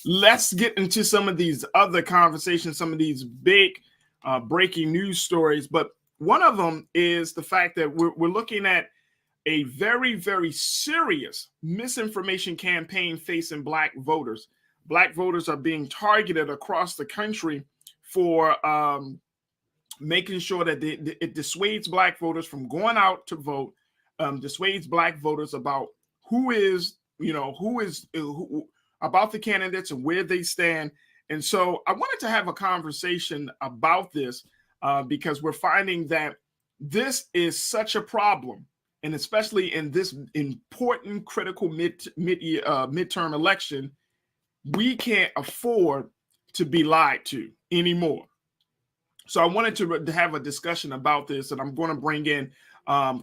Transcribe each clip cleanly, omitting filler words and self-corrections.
let's get into some of these other conversations, some of these big breaking news stories. But one of them is the fact that we're looking at a very, very serious misinformation campaign facing Black voters. Black voters are being targeted across the country for making sure that it dissuades Black voters from going out to vote, dissuades Black voters about who is, who about the candidates and where they stand. And so I wanted to have a conversation about this because we're finding that this is such a problem, and especially in this important, critical midterm election, we can't afford to be lied to anymore. So I wanted to have a discussion about this, and I'm going to bring in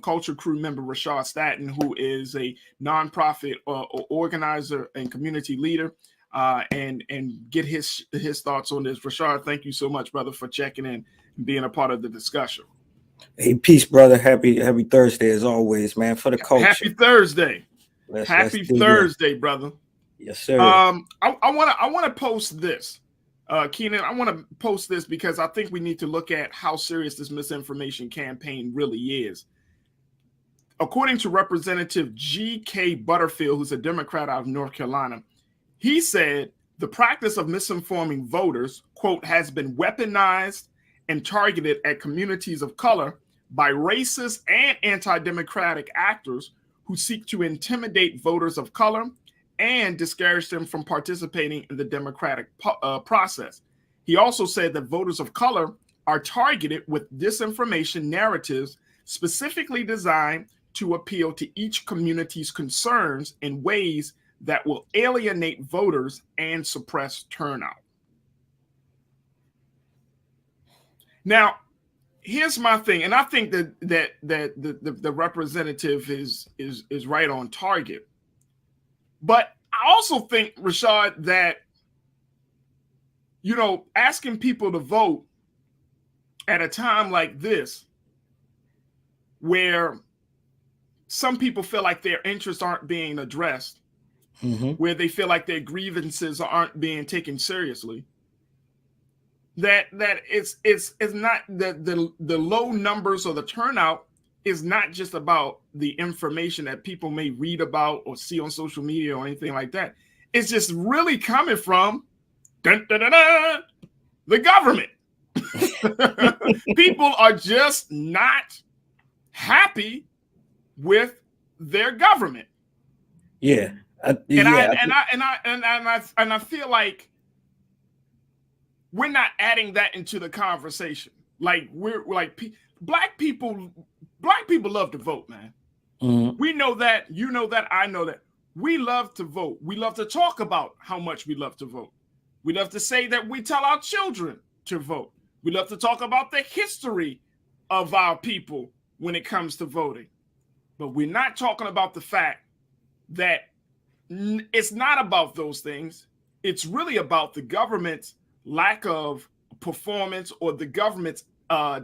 Culture Crew member Rashad Staton, who is a nonprofit organizer and community leader, and get his thoughts on this. Rashad, thank you so much, brother, for checking in and being a part of the discussion. Hey, peace, brother. Happy Thursday as always, man. For the culture. Happy Thursday. Happy Thursday, brother. Yes, sir. I want to post this. Keenan, I want to post this because I think we need to look at how serious this misinformation campaign really is. According to Representative G.K. Butterfield, who's a Democrat out of North Carolina, he said the practice of misinforming voters, quote, has been weaponized and targeted at communities of color by racist and anti-democratic actors who seek to intimidate voters of color and discourage them from participating in the democratic process. He also said that voters of color are targeted with disinformation narratives specifically designed to appeal to each community's concerns in ways that will alienate voters and suppress turnout. Now, here's my thing, and I think that the representative is right on target. But I also think, Rashad, that, asking people to vote at a time like this, where some people feel like their interests aren't being addressed, where they feel like their grievances aren't being taken seriously, that it's not the low numbers or the turnout is not just about the information that people may read about or see on social media or anything like that. It's just really coming from the government. People are just not happy with their government. Yeah. I feel like we're not adding that into the conversation. Like we're like Black people love to vote, man. We know that, you know that, I know that. We love to vote. We love to talk about how much we love to vote. We love to say that we tell our children to vote. We love to talk about the history of our people when it comes to voting. But we're not talking about the fact that it's not about those things. It's really about the government's lack of performance or the government's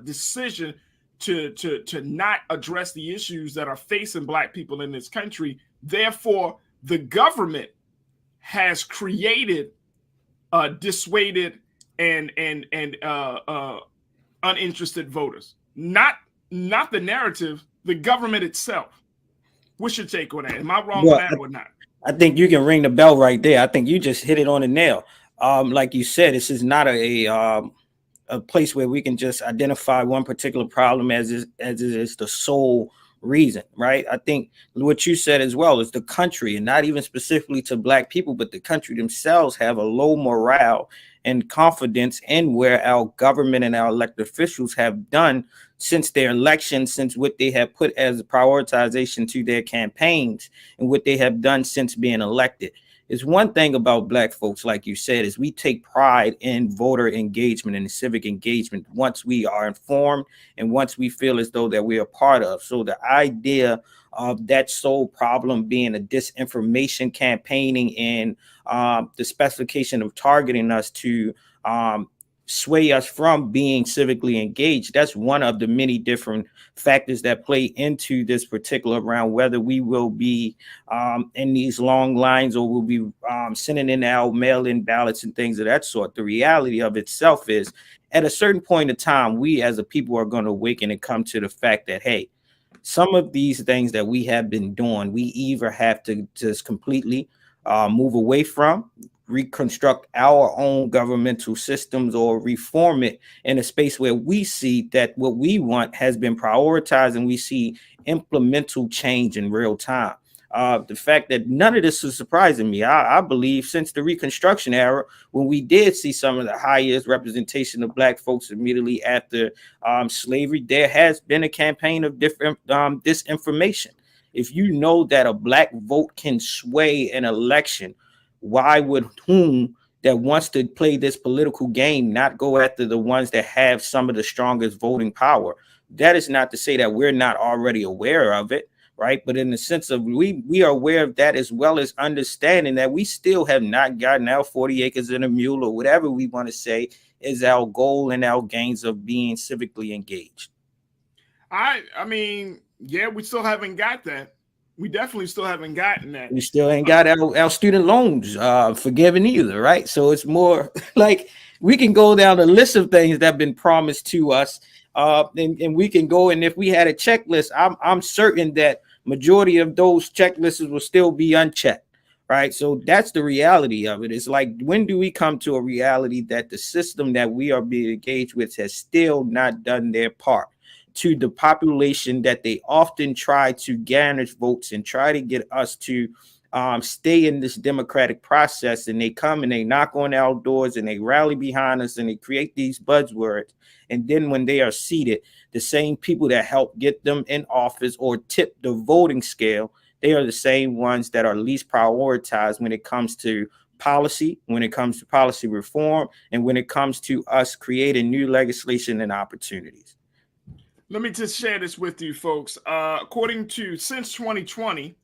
decision to not address the issues that are facing Black people in this country. Therefore, the government has created, dissuaded, and uninterested voters. Not the narrative, the government itself. What's your take on that? Am I wrong on that or not? I think you can ring the bell right there. I think you just hit it on the nail. Like you said, this is not a place where we can just identify one particular problem as it is the sole reason, right? I think what you said as well is the country, and not even specifically to Black people, but the country themselves have a low morale and confidence in where our government and our elected officials have done since their election, since what they have put as a prioritization to their campaigns and what they have done since being elected. It's one thing about Black folks, like you said, is we take pride in voter engagement and civic engagement once we are informed and once we feel as though that we are part of. So the idea of that sole problem being a disinformation campaigning and the specification of targeting us to sway us from being civically engaged. That's one of the many different factors that play into this particular round, whether we will be in these long lines or we'll be sending in our mail-in ballots and things of that sort. The reality of itself is, at a certain point in time, we as a people are going to awaken and come to the fact that, hey, some of these things that we have been doing, we either have to just completely move away from, reconstruct our own governmental systems, or reform it in a space where we see that what we want has been prioritized and we see implemental change in real time. The fact that none of this is surprising me. I believe since the Reconstruction era, when we did see some of the highest representation of Black folks immediately after slavery, there has been a campaign of different disinformation. If you know that a Black vote can sway an election, why would whom that wants to play this political game not go after the ones that have some of the strongest voting power? That is not to say that we're not already aware of it, right? But in the sense of we are aware of that, as well as understanding that we still have not gotten our 40 acres and a mule, or whatever we want to say is our goal and our gains of being civically engaged. I mean, yeah, we still haven't got that. We definitely still haven't gotten that. We still ain't got our student loans forgiven either, right? So it's more like we can go down a list of things that have been promised to us, and we can go, and if we had a checklist, I'm certain that majority of those checklists will still be unchecked, right? So that's the reality of it. It's like, when do we come to a reality that the system that we are being engaged with has still not done their part to the population that they often try to garner votes and try to get us to stay in this democratic process, and they come and they knock on our doors and they rally behind us and they create these buzzwords, and then when they are seated, the same people that help get them in office or tip the voting scale, they are the same ones that are least prioritized when it comes to policy, when it comes to policy reform, and when it comes to us creating new legislation and opportunities. Let me just share this with you, folks. Since 2020,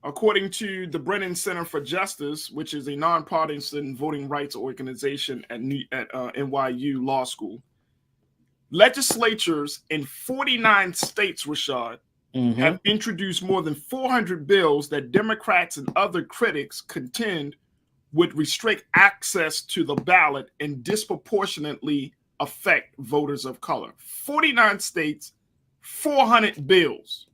according to the Brennan Center for Justice, which is a nonpartisan voting rights organization at NYU Law School, legislatures in 49 states, Rashad, have introduced more than 400 bills that Democrats and other critics contend would restrict access to the ballot and disproportionately affect voters of color. 49 states, 400 bills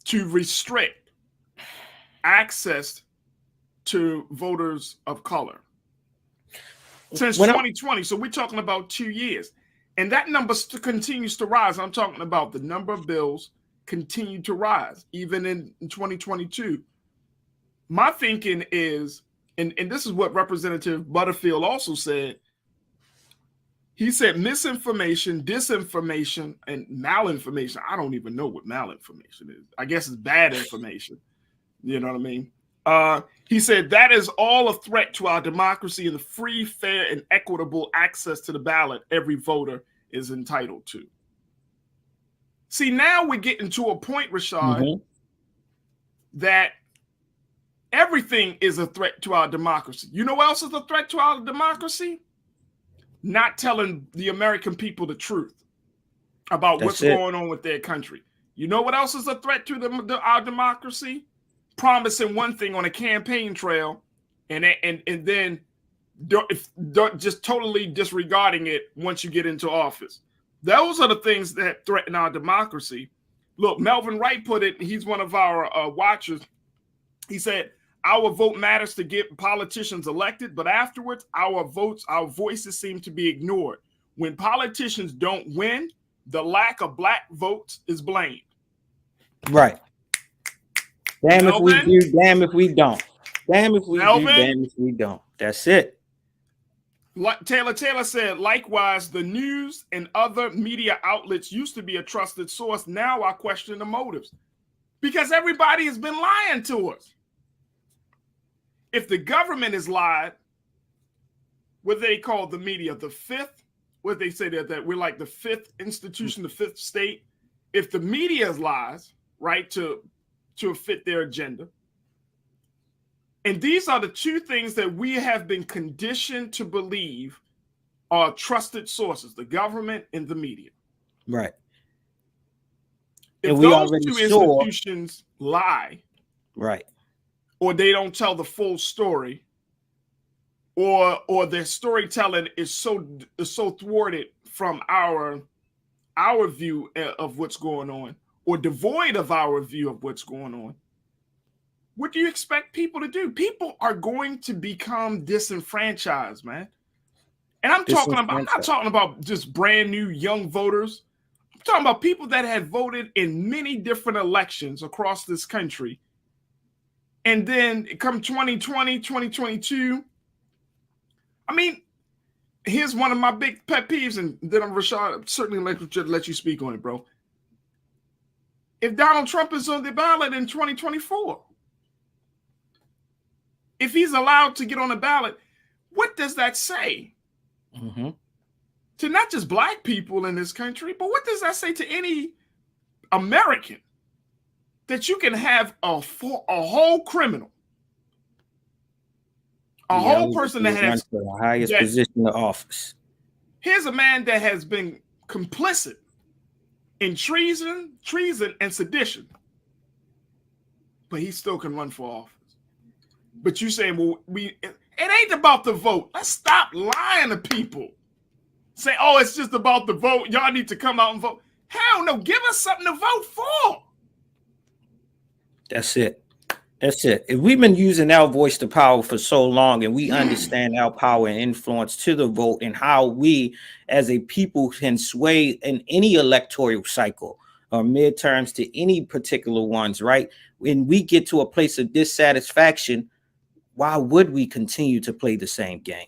to restrict access to voters of color since 2020. So we're talking about 2 years, and that number continues to rise. I'm talking about the number of bills continue to rise even in 2022. My thinking is, and this is what Representative Butterfield also said. He said misinformation, disinformation, and malinformation. I don't even know what malinformation is. I guess it's bad information. You know what I mean? He said that is all a threat to our democracy and the free, fair, and equitable access to the ballot every voter is entitled to. See, now we're getting to a point, Rashad, that everything is a threat to our democracy. You know what else is a threat to our democracy? Not telling the American people the truth about what's going on with their country. You know what else is a threat to our democracy? Promising one thing on a campaign trail and then just totally disregarding it once you get into office. Those are the things that threaten our democracy. Look, Melvin Wright put it, he's one of our watchers. He said, our vote matters to get politicians elected, but afterwards, our voices seem to be ignored. When politicians don't win, the lack of Black votes is blamed. Right. Damn if we do, damn if we don't. Damn if we do, damn if we don't. That's it. Taylor said, likewise, the news and other media outlets used to be a trusted source. Now I question the motives because everybody has been lying to us. If the government is lied, what they call the media, the fifth, what they say that we're like the fifth institution, the fifth state. If the media is lies, right, to fit their agenda, And these are the two things that we have been conditioned to believe are trusted sources, the government and the media. Right. If And we those already two saw, institutions lie, right, or they don't tell the full story, or their storytelling is so thwarted from our view of what's going on, or devoid of our view of what's going on, what do you expect people to do? People are going to become disenfranchised, man. And I'm not talking about just brand new young voters. I'm talking about people that had voted in many different elections across this country. And then come 2020, 2022, I mean, here's one of my big pet peeves, and then I'm Rashad, certainly let you speak on it, bro. If Donald Trump is on the ballot in 2024, if he's allowed to get on the ballot, what does that say? Mm-hmm. To not just black people in this country, but what does that say to any American? That you can have a whole criminal, a whole person that has the highest position of office. Here's a man that has been complicit in treason, and sedition, but he still can run for office. But you saying, well, it ain't about the vote. Let's stop lying to people. Say, oh, it's just about the vote. Y'all need to come out and vote. Hell no, give us something to vote for. That's it. That's it. If we've been using our voice to power for so long, and we understand our power and influence to the vote, and how we as a people can sway in any electoral cycle or midterms to any particular ones, right? When we get to a place of dissatisfaction, why would we continue to play the same game?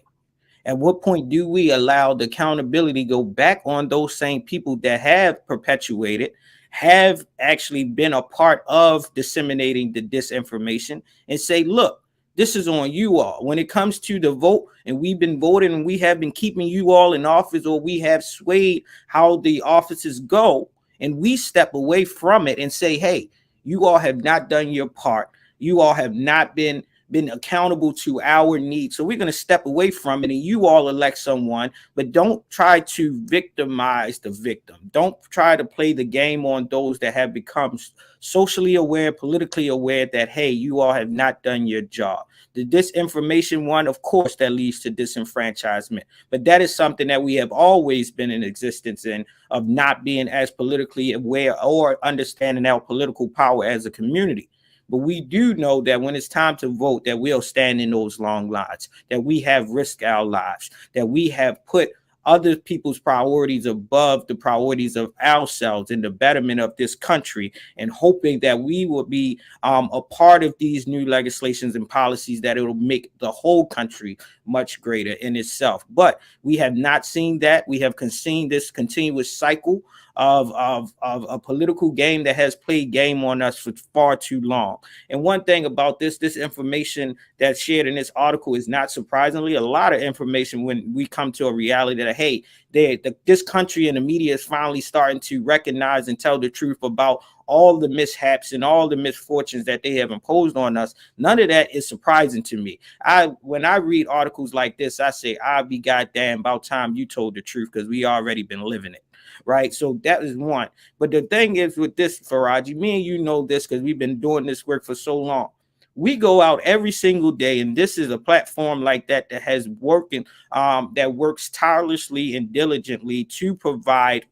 At what point do we allow the accountability go back on those same people that have perpetuated, have actually been a part of disseminating the disinformation, and say, look, this is on you all. When it comes to the vote, and we've been voting and we have been keeping you all in office, or we have swayed how the offices go, and we step away from it and say, hey, you all have not done your part. You all have not been accountable to our needs. So we're going to step away from it, and you all elect someone, but don't try to victimize the victim. Don't try to play the game on those that have become socially aware, politically aware that, hey, you all have not done your job. The disinformation one, of course, that leads to disenfranchisement, but that is something that we have always been in existence in, of not being as politically aware or understanding our political power as a community. But we do know that when it's time to vote, that we'll stand in those long lines, that we have risked our lives, that we have put other people's priorities above the priorities of ourselves in the betterment of this country, and hoping that we will be a part of these new legislations and policies that it'll make the whole country much greater in itself. But we have not seen that. We have seen this continuous cycle of a political game that has played game on us for far too long. And one thing about this information that's shared in this article is, not surprisingly, a lot of information when we come to a reality that, hey, this country and the media is finally starting to recognize and tell the truth about all the mishaps and all the misfortunes that they have imposed on us. None of that is surprising to me. When I read articles like this, I say, I'll be goddamn about time you told the truth, because we already been living it. Right. So that is one. But the thing is with this, Faraji, me and you know this because we've been doing this work for so long. We go out every single day, and this is a platform like that has working, that works tirelessly and diligently to provide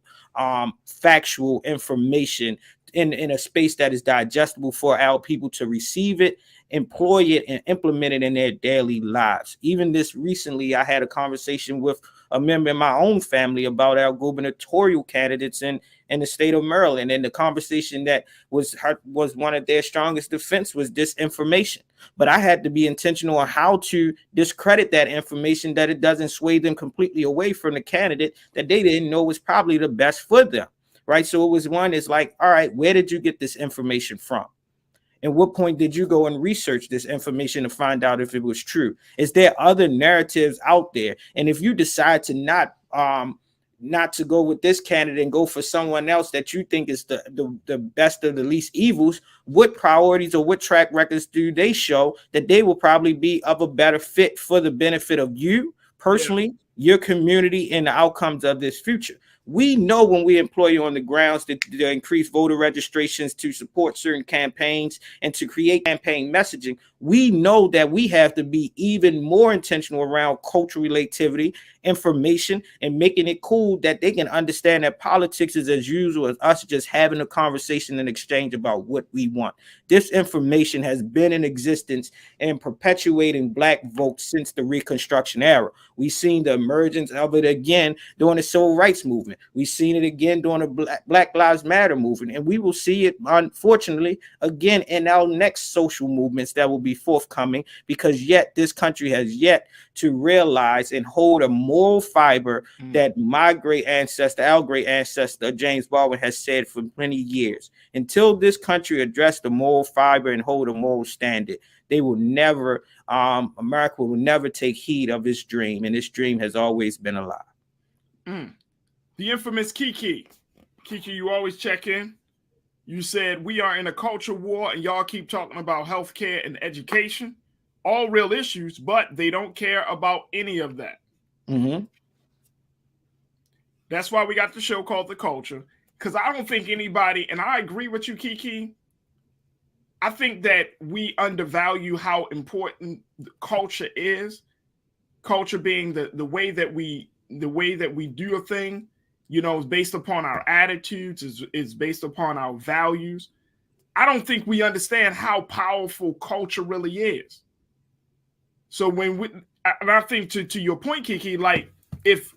factual information in a space that is digestible for our people to receive it, employ it, and implement it in their daily lives. Even this recently, I had a conversation with a member in my own family about our gubernatorial candidates in the state of Maryland. And the conversation that was one of their strongest defense was disinformation. But I had to be intentional on how to discredit that information, that it doesn't sway them completely away from the candidate that they didn't know was probably the best for them. Right. So it was one, it's like, all right, where did you get this information from? And what point did you go and research this information to find out if it was true? Is there other narratives out there? And if you decide to not not to go with this candidate and go for someone else that you think is the best of the least evils, what priorities or what track records do they show that they will probably be of a better fit for the benefit of you personally, your community, and the outcomes of this future? We know when we employ you on the grounds to increase voter registrations, to support certain campaigns, and to create campaign messaging, we know that we have to be even more intentional around cultural relativity, information, and making it cool that they can understand that politics is as usual as us just having a conversation and exchange about what we want. This information has been in existence and perpetuating Black votes since the Reconstruction era. We've seen the emergence of it again during the Civil Rights Movement. We've seen it again during the Black Lives Matter movement, and we will see it, unfortunately, again in our next social movements that will be forthcoming, because yet this country has yet to realize and hold a moral fiber that my great ancestor, our great ancestor, James Baldwin, has said for many years. Until this country address the moral fiber and hold a moral standard, they will never, America will never take heed of its dream, and this dream has always been alive. The infamous Kiki. Kiki, you always check in. You said we are in a culture war and y'all keep talking about healthcare and education. All real issues, but they don't care about any of that. That's why we got the show called The Culture, because I don't think anybody, and I agree with you, Kiki, I think that we undervalue how important culture is. Culture being the way that we do a thing, you know, is based upon our attitudes, is based upon our values. I don't think we understand how powerful culture really is. So and I think to your point, Kiki, like if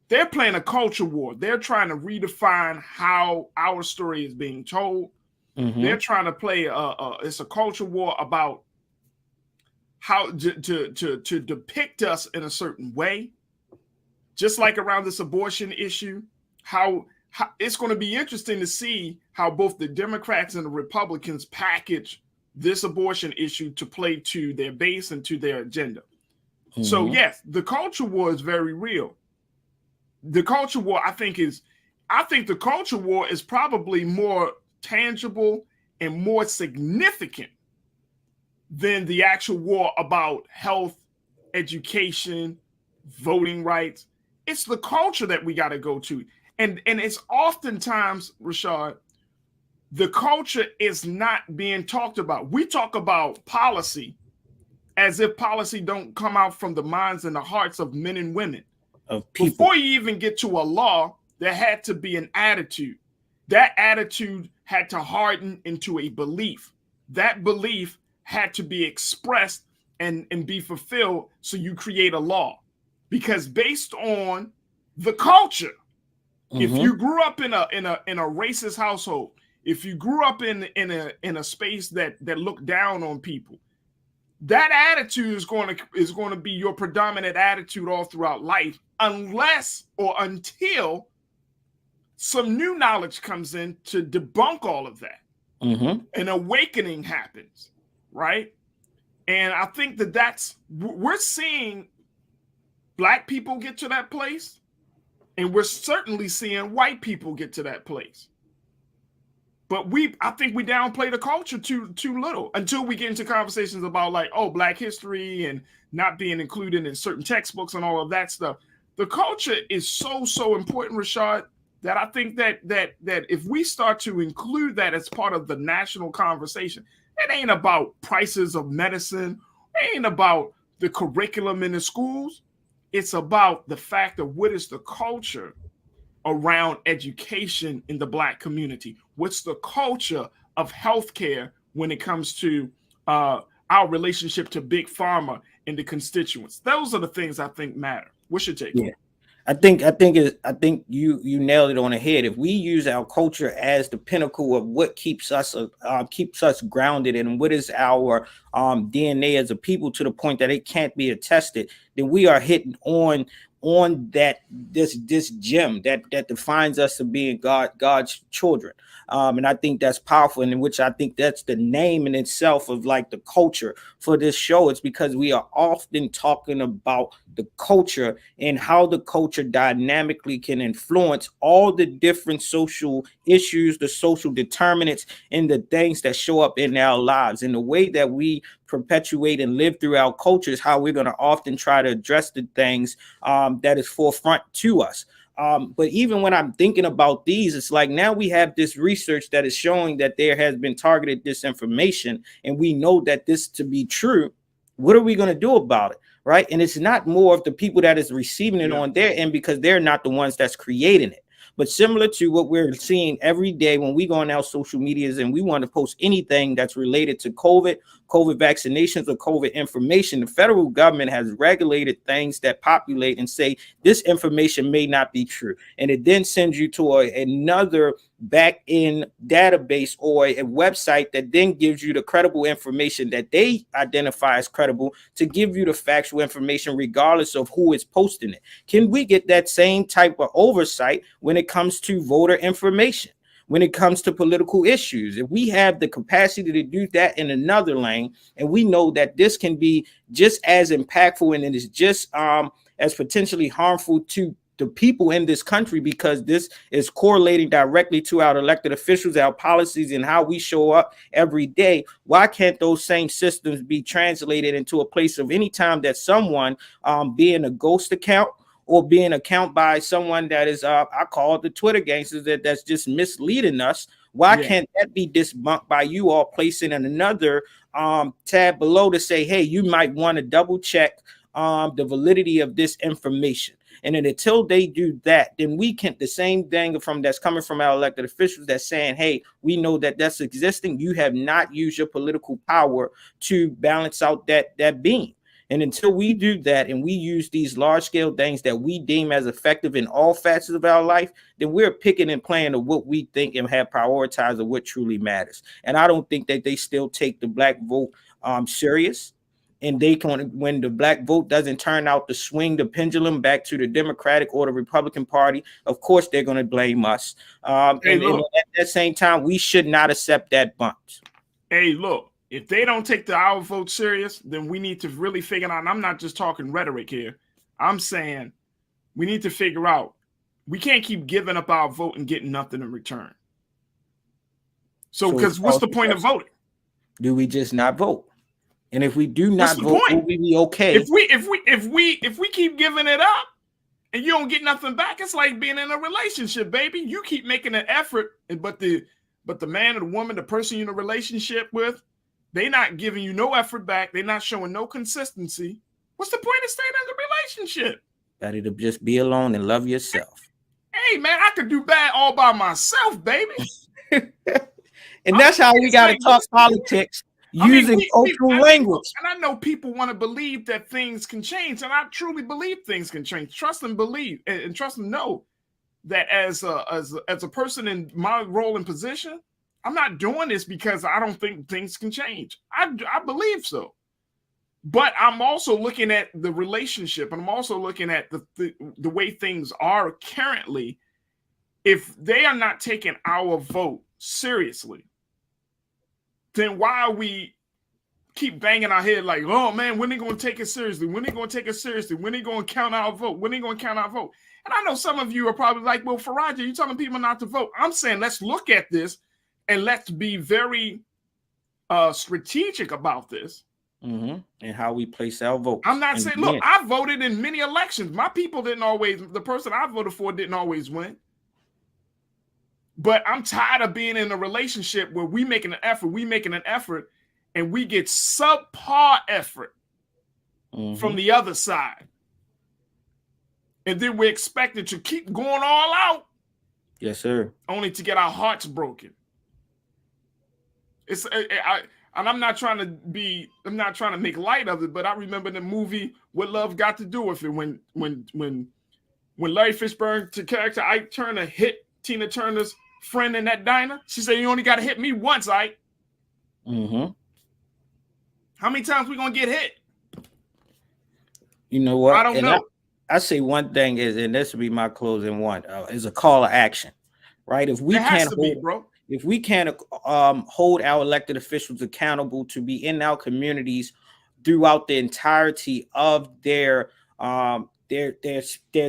they're playing a culture war, they're trying to redefine how our story is being told. They're trying to play it's a culture war about how to depict us in a certain way. Just like around this abortion issue, how it's going to be interesting to see how both the Democrats and the Republicans package this abortion issue to play to their base and to their agenda. So yes, the culture war is very real. The culture war, I think the culture war is probably more tangible and more significant than the actual war about health, education, voting rights. It's the culture that we got to go to. And it's oftentimes, Rashad, the culture is not being talked about. We talk about policy as if policy don't come out from the minds and the hearts of men and women. Of people. Before you even get to a law, there had to be an attitude. That attitude had to harden into a belief. That belief had to be expressed and be fulfilled, so you create a law. Because based on the culture, if you grew up in a racist household, if you grew up in a space that looked down on people, that attitude is going to be your predominant attitude all throughout life, unless or until some new knowledge comes in to debunk all of that. An awakening happens, right? And I think we're seeing Black people get to that place, and we're certainly seeing white people get to that place. But I think we downplay the culture too little until we get into conversations about like, Black history and not being included in certain textbooks and all of that stuff. The culture is so important, Rashad, that I think that if we start to include that as part of the national conversation, it ain't about prices of medicine, it ain't about the curriculum in the schools. It's about the fact of what is the culture around education in the Black community. What's the culture of healthcare when it comes to our relationship to big pharma and the constituents? Those are the things I think matter. What's your take? Yeah. I think you nailed it on the head. If we use our culture as the pinnacle of what keeps us grounded and what is our DNA as a people to the point that it can't be attested, then we are hitting on on that this gem that defines us as being God's children. And I think that's powerful, and in which I think that's the name in itself of like the culture for this show. It's because we are often talking about the culture and how the culture dynamically can influence all the different social issues, the social determinants, and the things that show up in our lives. And the way that we perpetuate and live through our culture is how we're going to often try to address the things that is forefront to us. But even when I'm thinking about these, it's like now we have this research that is showing that there has been targeted disinformation, and we know that this to be true. What are we going to do about it? Right. And it's not more of the people that is receiving it on their end, because they're not the ones that's creating it. But similar to what we're seeing every day when we go on our social medias and we want to post anything that's related to COVID vaccinations, or COVID information, the federal government has regulated things that populate and say this information may not be true. And it then sends you to another back-end database or a website that then gives you the credible information that they identify as credible to give you the factual information regardless of who is posting it. Can we get that same type of oversight when it comes to voter information? When it comes to political issues, if we have the capacity to do that in another lane, and we know that this can be just as impactful and it is just as potentially harmful to the people in this country, because this is correlating directly to our elected officials, our policies, and how we show up every day, why can't those same systems be translated into a place of any time that someone being a ghost account or being account by someone that is I call it the Twitter gangsters that's just misleading us? Why can't that be debunked by you all placing in another tab below to say, hey, you might want to double check the validity of this information? And then until they do that, then we can, the same thing from that's coming from our elected officials that's saying, hey, we know that that's existing. You have not used your political power to balance out that beam. And until we do that, and we use these large scale things that we deem as effective in all facets of our life, then we're picking and playing of what we think and have prioritized of what truly matters. And I don't think that they still take the black vote serious. And they can, when the black vote doesn't turn out to swing the pendulum back to the Democratic or the Republican Party, of course they're going to blame us. And at that same time, we should not accept that bunch. Hey, look. If they don't take our vote serious, then we need to really figure out, and I'm not just talking rhetoric here, I'm saying we need to figure out, we can't keep giving up our vote and getting nothing in return. So because what's the point of voting? Do we just not vote? And if we do not vote, will we be okay? If we keep giving it up and you don't get nothing back, it's like being in a relationship, baby. You keep making an effort, but the man or the woman, the person you're in a relationship with, they're not giving you no effort back. They're not showing no consistency. What's the point of staying in the relationship? Better to just be alone and love yourself. Hey, man, I could do bad all by myself, baby. And that's how we got to talk politics using cultural language. And I know people want to believe that things can change, and I truly believe things can change. Trust and believe, and trust and know that as a person in my role and position, I'm not doing this because I don't think things can change. I believe so. But I'm also looking at the relationship, and I'm also looking at the way things are currently. If they are not taking our vote seriously, then why are we keep banging our head like, oh man, when are they going to take it seriously? When are they going to take it seriously? When are they going to count our vote? When are they going to count our vote? And I know some of you are probably like, well, Faraja, you're telling people not to vote. I'm saying let's look at this. And let's be very strategic about this. And how we place our votes. I'm not saying, look, I voted in many elections. My people didn't always, the person I voted for didn't always win. But I'm tired of being in a relationship where we making an effort, and we get subpar effort from the other side. And then we're expected to keep going all out. Yes, sir. Only to get our hearts broken. And I'm not trying to make light of it, but I remember the movie What Love Got to Do with It when Larry Fishburne's character Ike Turner hit Tina Turner's friend in that diner. She said, "You only got to hit me once, Ike." How many times we gonna get hit? You know what? I don't know. I say one thing is, and this will be my closing one, is a call to action, right? If we can't hold, if we can't hold our elected officials accountable to be in our communities throughout the entirety of their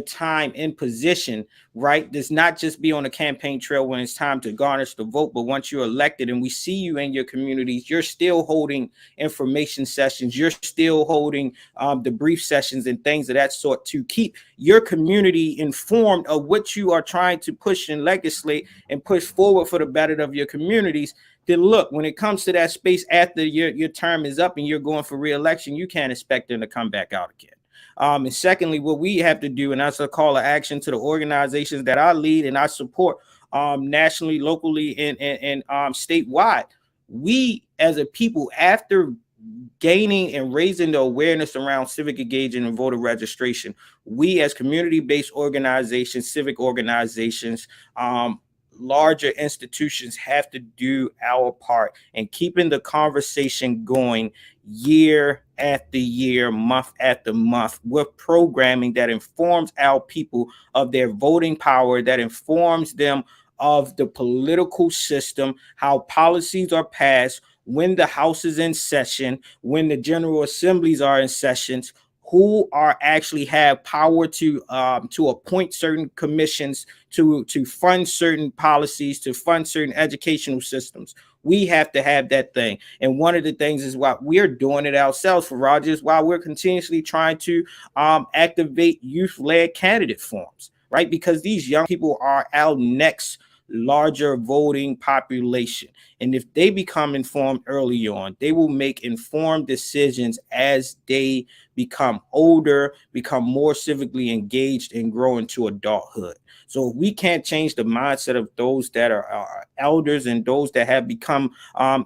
time in position, right? Does not just be on the campaign trail when it's time to garnish the vote, but once you're elected and we see you in your communities, you're still holding information sessions, you're still holding debrief sessions and things of that sort to keep your community informed of what you are trying to push and legislate and push forward for the better of your communities. Then look, when it comes to that space after your term is up and you're going for re-election, you can't expect them to come back out again. And secondly, what we have to do, and that's a call to action to the organizations that I lead and I support nationally, locally, and statewide. We as a people, after gaining and raising the awareness around civic engagement and voter registration, we as community-based organizations, civic organizations, larger institutions have to do our part in keeping the conversation going year after year, month after month, with programming that informs our people of their voting power, that informs them of the political system, how policies are passed, when the House is in session, when the General Assemblies are in sessions, who are actually have power to appoint certain commissions, to fund certain policies, to fund certain educational systems. We have to have that thing. And one of the things is why we're doing it ourselves, for Rogers, while we're continuously trying to activate youth-led candidate forums, right? Because these young people are our next larger voting population. And if they become informed early on, they will make informed decisions as they become older, become more civically engaged, and grow into adulthood. So if we can't change the mindset of those that are elders and those that have become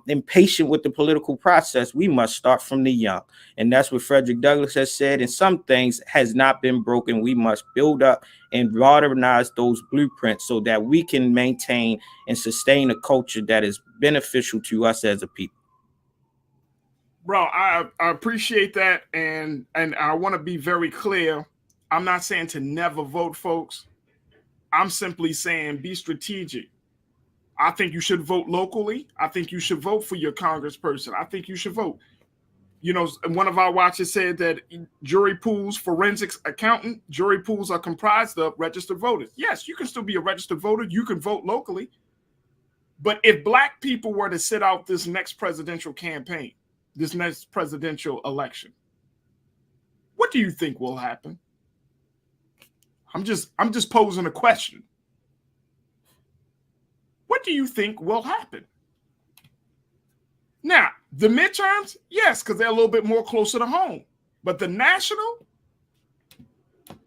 impatient with the political process, we must start from the young. And that's what Frederick Douglass has said. And some things has not been broken. We must build up and modernize those blueprints so that we can maintain and sustain a culture that is beneficial to us as a people. Bro, I appreciate that. And I want to be very clear. I'm not saying to never vote, folks. I'm simply saying be strategic. I think you should vote locally. I think you should vote for your congressperson. I think you should vote. You know, one of our watchers said that jury pools, forensics accountant, jury pools are comprised of registered voters. Yes, you can still be a registered voter. You can vote locally. But if Black people were to sit out this next presidential campaign, this next presidential election, what do you think will happen? I'm just posing a question. What do you think will happen? Now, the midterms, yes, because they're a little bit more closer to home. But the national,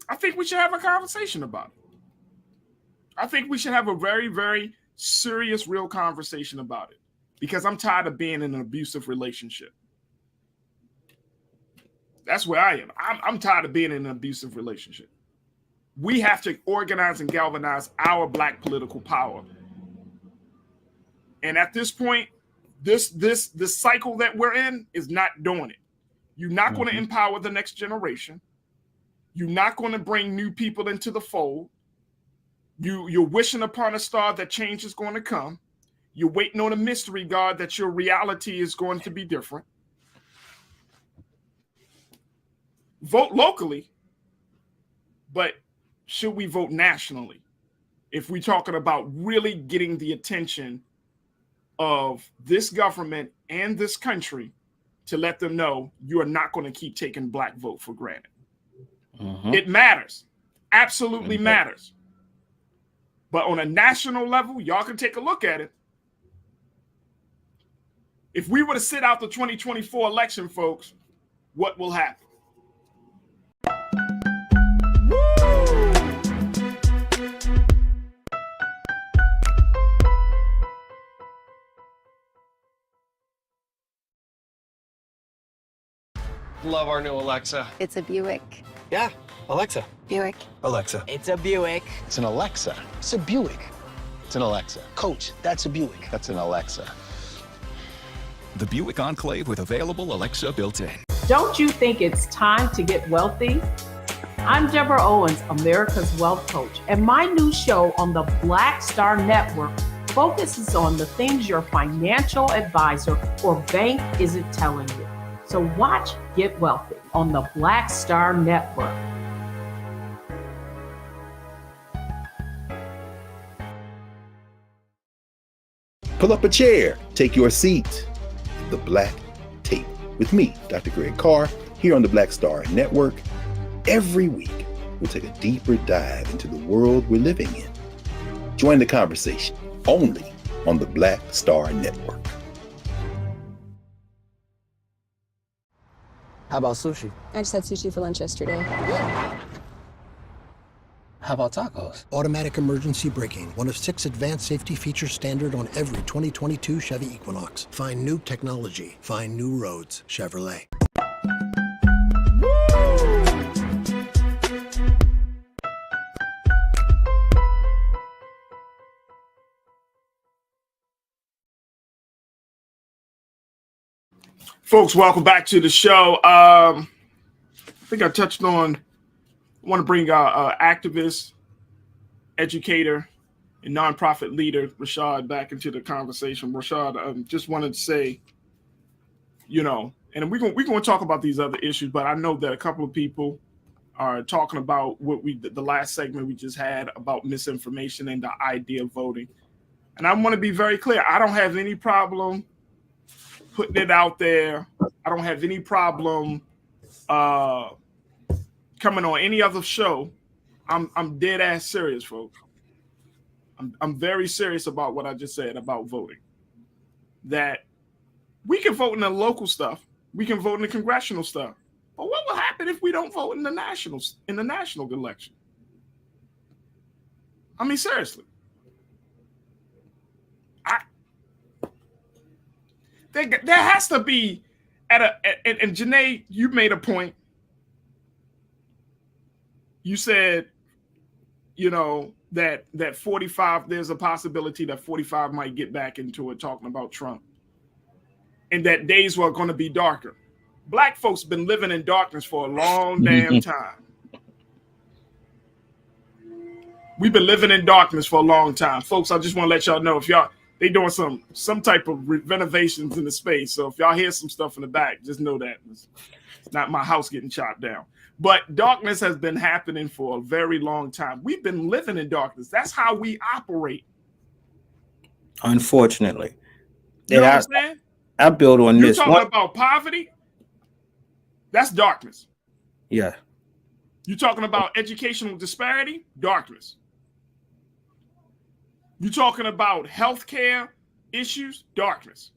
I think we should have a conversation about it. I think we should have a very, very serious, real conversation about it. Because I'm tired of being in an abusive relationship. That's where I am. I'm tired of being in an abusive relationship. We have to organize and galvanize our Black political power. And at this point, this cycle that we're in is not doing it. You're not going to empower the next generation. You're not going to bring new people into the fold. You're wishing upon a star that change is going to come. You're waiting on a mystery God that your reality is going to be different. Vote locally, but should we vote nationally? If we're talking about really getting the attention of this government and this country to let them know you are not going to keep taking Black vote for granted. It matters. Absolutely matters. But on a national level, y'all can take a look at it. If we were to sit out the 2024 election, folks, what will happen? Love our new Alexa. It's a Buick. Yeah, Alexa. Buick. Alexa. It's a Buick. It's an Alexa. It's a Buick. It's an Alexa. Coach, that's a Buick. That's an Alexa. The Buick Enclave with available Alexa built in. Don't you think it's time to get wealthy? I'm Deborah Owens, America's Wealth Coach, and my new show on the Black Star Network focuses on the things your financial advisor or bank isn't telling you. So watch Get Wealthy on the Black Star Network. Pull up a chair, take your seat. The Black Tape with me, Dr. Greg Carr, here on the Black Star Network. Every week, we'll take a deeper dive into the world we're living in. Join the conversation only on the Black Star Network. How about sushi? I just had sushi for lunch yesterday. How about tacos? Automatic emergency braking, one of 6 advanced safety features standard on every 2022 Chevy Equinox. Find new technology. Find new roads. Chevrolet. Folks, welcome back to the show. I think I touched on, I want to bring activist, educator, and nonprofit leader Rashad back into the conversation. Rashad, just wanted to say, you know, and we're going to talk about these other issues, but I know that a couple of people are talking about the last segment we just had about misinformation and the idea of voting. And I want to be very clear. I don't have any problem putting it out there. I don't have any problem coming on any other show. I'm dead ass serious, folks. I'm very serious about what I just said about voting. That we can vote in the local stuff, we can vote in the congressional stuff, but what will happen if we don't vote in the national election? I mean, seriously. There has to be and Janae, you made a point. You said, you know, that 45, there's a possibility that 45 might get back into it talking about Trump. And that days were going to be darker. Black folks been living in darkness for a long damn time. We've been living in darkness for a long time. Folks, I just want to let y'all know, if they doing some type of renovations in the space. So if y'all hear some stuff in the back, just know that it's not my house getting chopped down. But darkness has been happening for a very long time. We've been living in darkness. That's how we operate. Unfortunately. You know what I'm saying? I build on this. You're talking about poverty? That's darkness. Yeah. You're talking about educational disparity? Darkness. You're talking about healthcare issues? Darkness.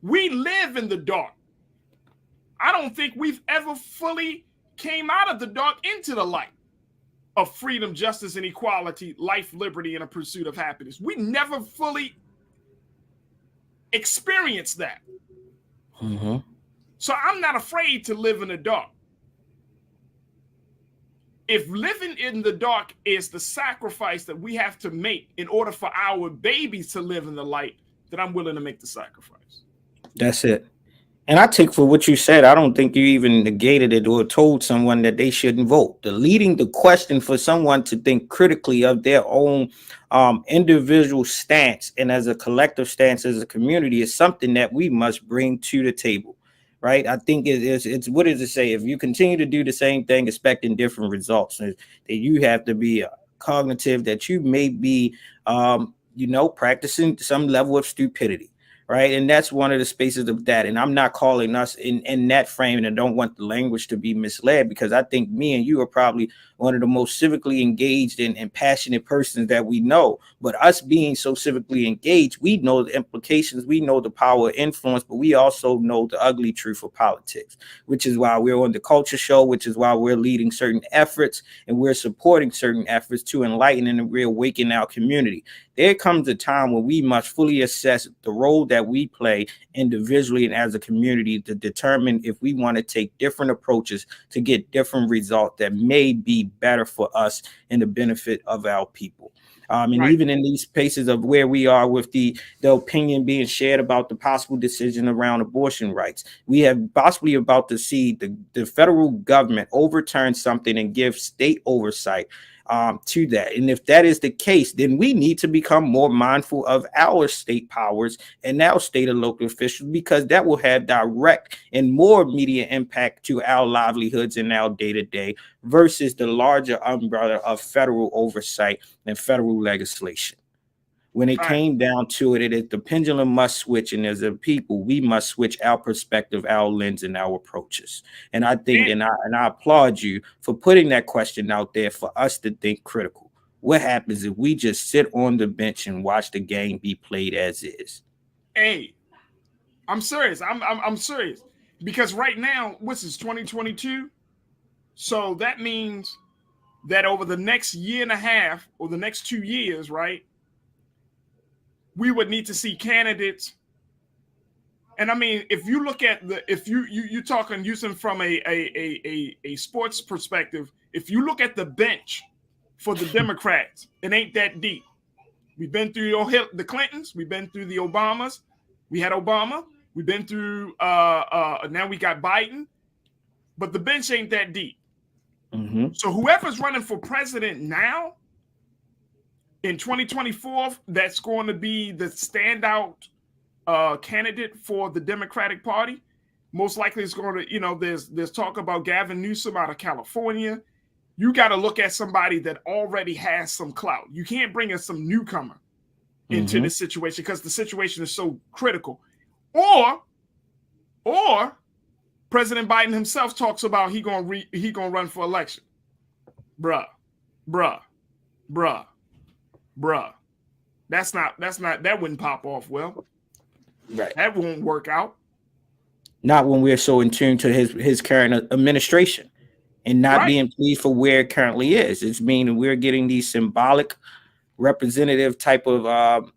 We live in the dark. I don't think we've ever fully came out of the dark into the light of freedom, justice, and equality, life, liberty, and a pursuit of happiness. We never fully experienced that. Mm-hmm. So I'm not afraid to live in the dark. If living in the dark is the sacrifice that we have to make in order for our babies to live in the light, then I'm willing to make the sacrifice. That's it. And I take for what you said, I don't think you even negated it or told someone that they shouldn't vote. The question for someone to think critically of their own individual stance and as a collective stance as a community is something that we must bring to the table, right? I think it's what does it say? If you continue to do the same thing, expecting different results, that you have to be cognitive, that you may be, practicing some level of stupidity. Right. And that's one of the spaces of that. And I'm not calling us in that frame, and I don't want the language to be misled, because I think me and you are probably one of the most civically engaged and passionate persons that we know. But us being so civically engaged, we know the implications, we know the power of influence, but we also know the ugly truth of politics, which is why we're on the culture show, which is why we're leading certain efforts and we're supporting certain efforts to enlighten and reawaken our community. There comes a time when we must fully assess the role that we play individually and as a community to determine if we want to take different approaches to get different results that may be better for us and the benefit of our people. And Right. even in these spaces of where we are with the opinion being shared about the possible decision around abortion rights, we have possibly about to see the federal government overturn something and give state oversight to that. And if that is the case, then we need to become more mindful of our state powers and our state and local officials, because that will have direct and more immediate impact to our livelihoods and our day-to-day versus the larger umbrella of federal oversight and federal legislation. When it All right. came down to it, the pendulum must switch, and as a people, we must switch our perspective, our lens, and our approaches. And I think, and I applaud you for putting that question out there for us to think critical. What happens if we just sit on the bench and watch the game be played as is? Hey, I'm serious. I'm serious, because right now, what's this, 2022? So that means that over the next year and a half or the next 2 years, right, we would need to see candidates. And I mean, if you look at if you talking using from a sports perspective, if you look at the bench for the Democrats, it ain't that deep. We've been through the Clintons, we've been through the Obamas, we had Obama, we've been through now we got Biden, but the bench ain't that deep. Mm-hmm. So whoever's running for president now in 2024, that's going to be the standout candidate for the Democratic Party. Most likely it's going to, there's talk about Gavin Newsom out of California. You got to look at somebody that already has some clout. You can't bring in some newcomer into this situation because the situation is so critical. Or President Biden himself talks about he gonna run for election. Bruh. That wouldn't pop off well. Right. That won't work out. Not when we're so in tune to his current administration and not being pleased for where it currently is. It's meaning we're getting these symbolic representative type of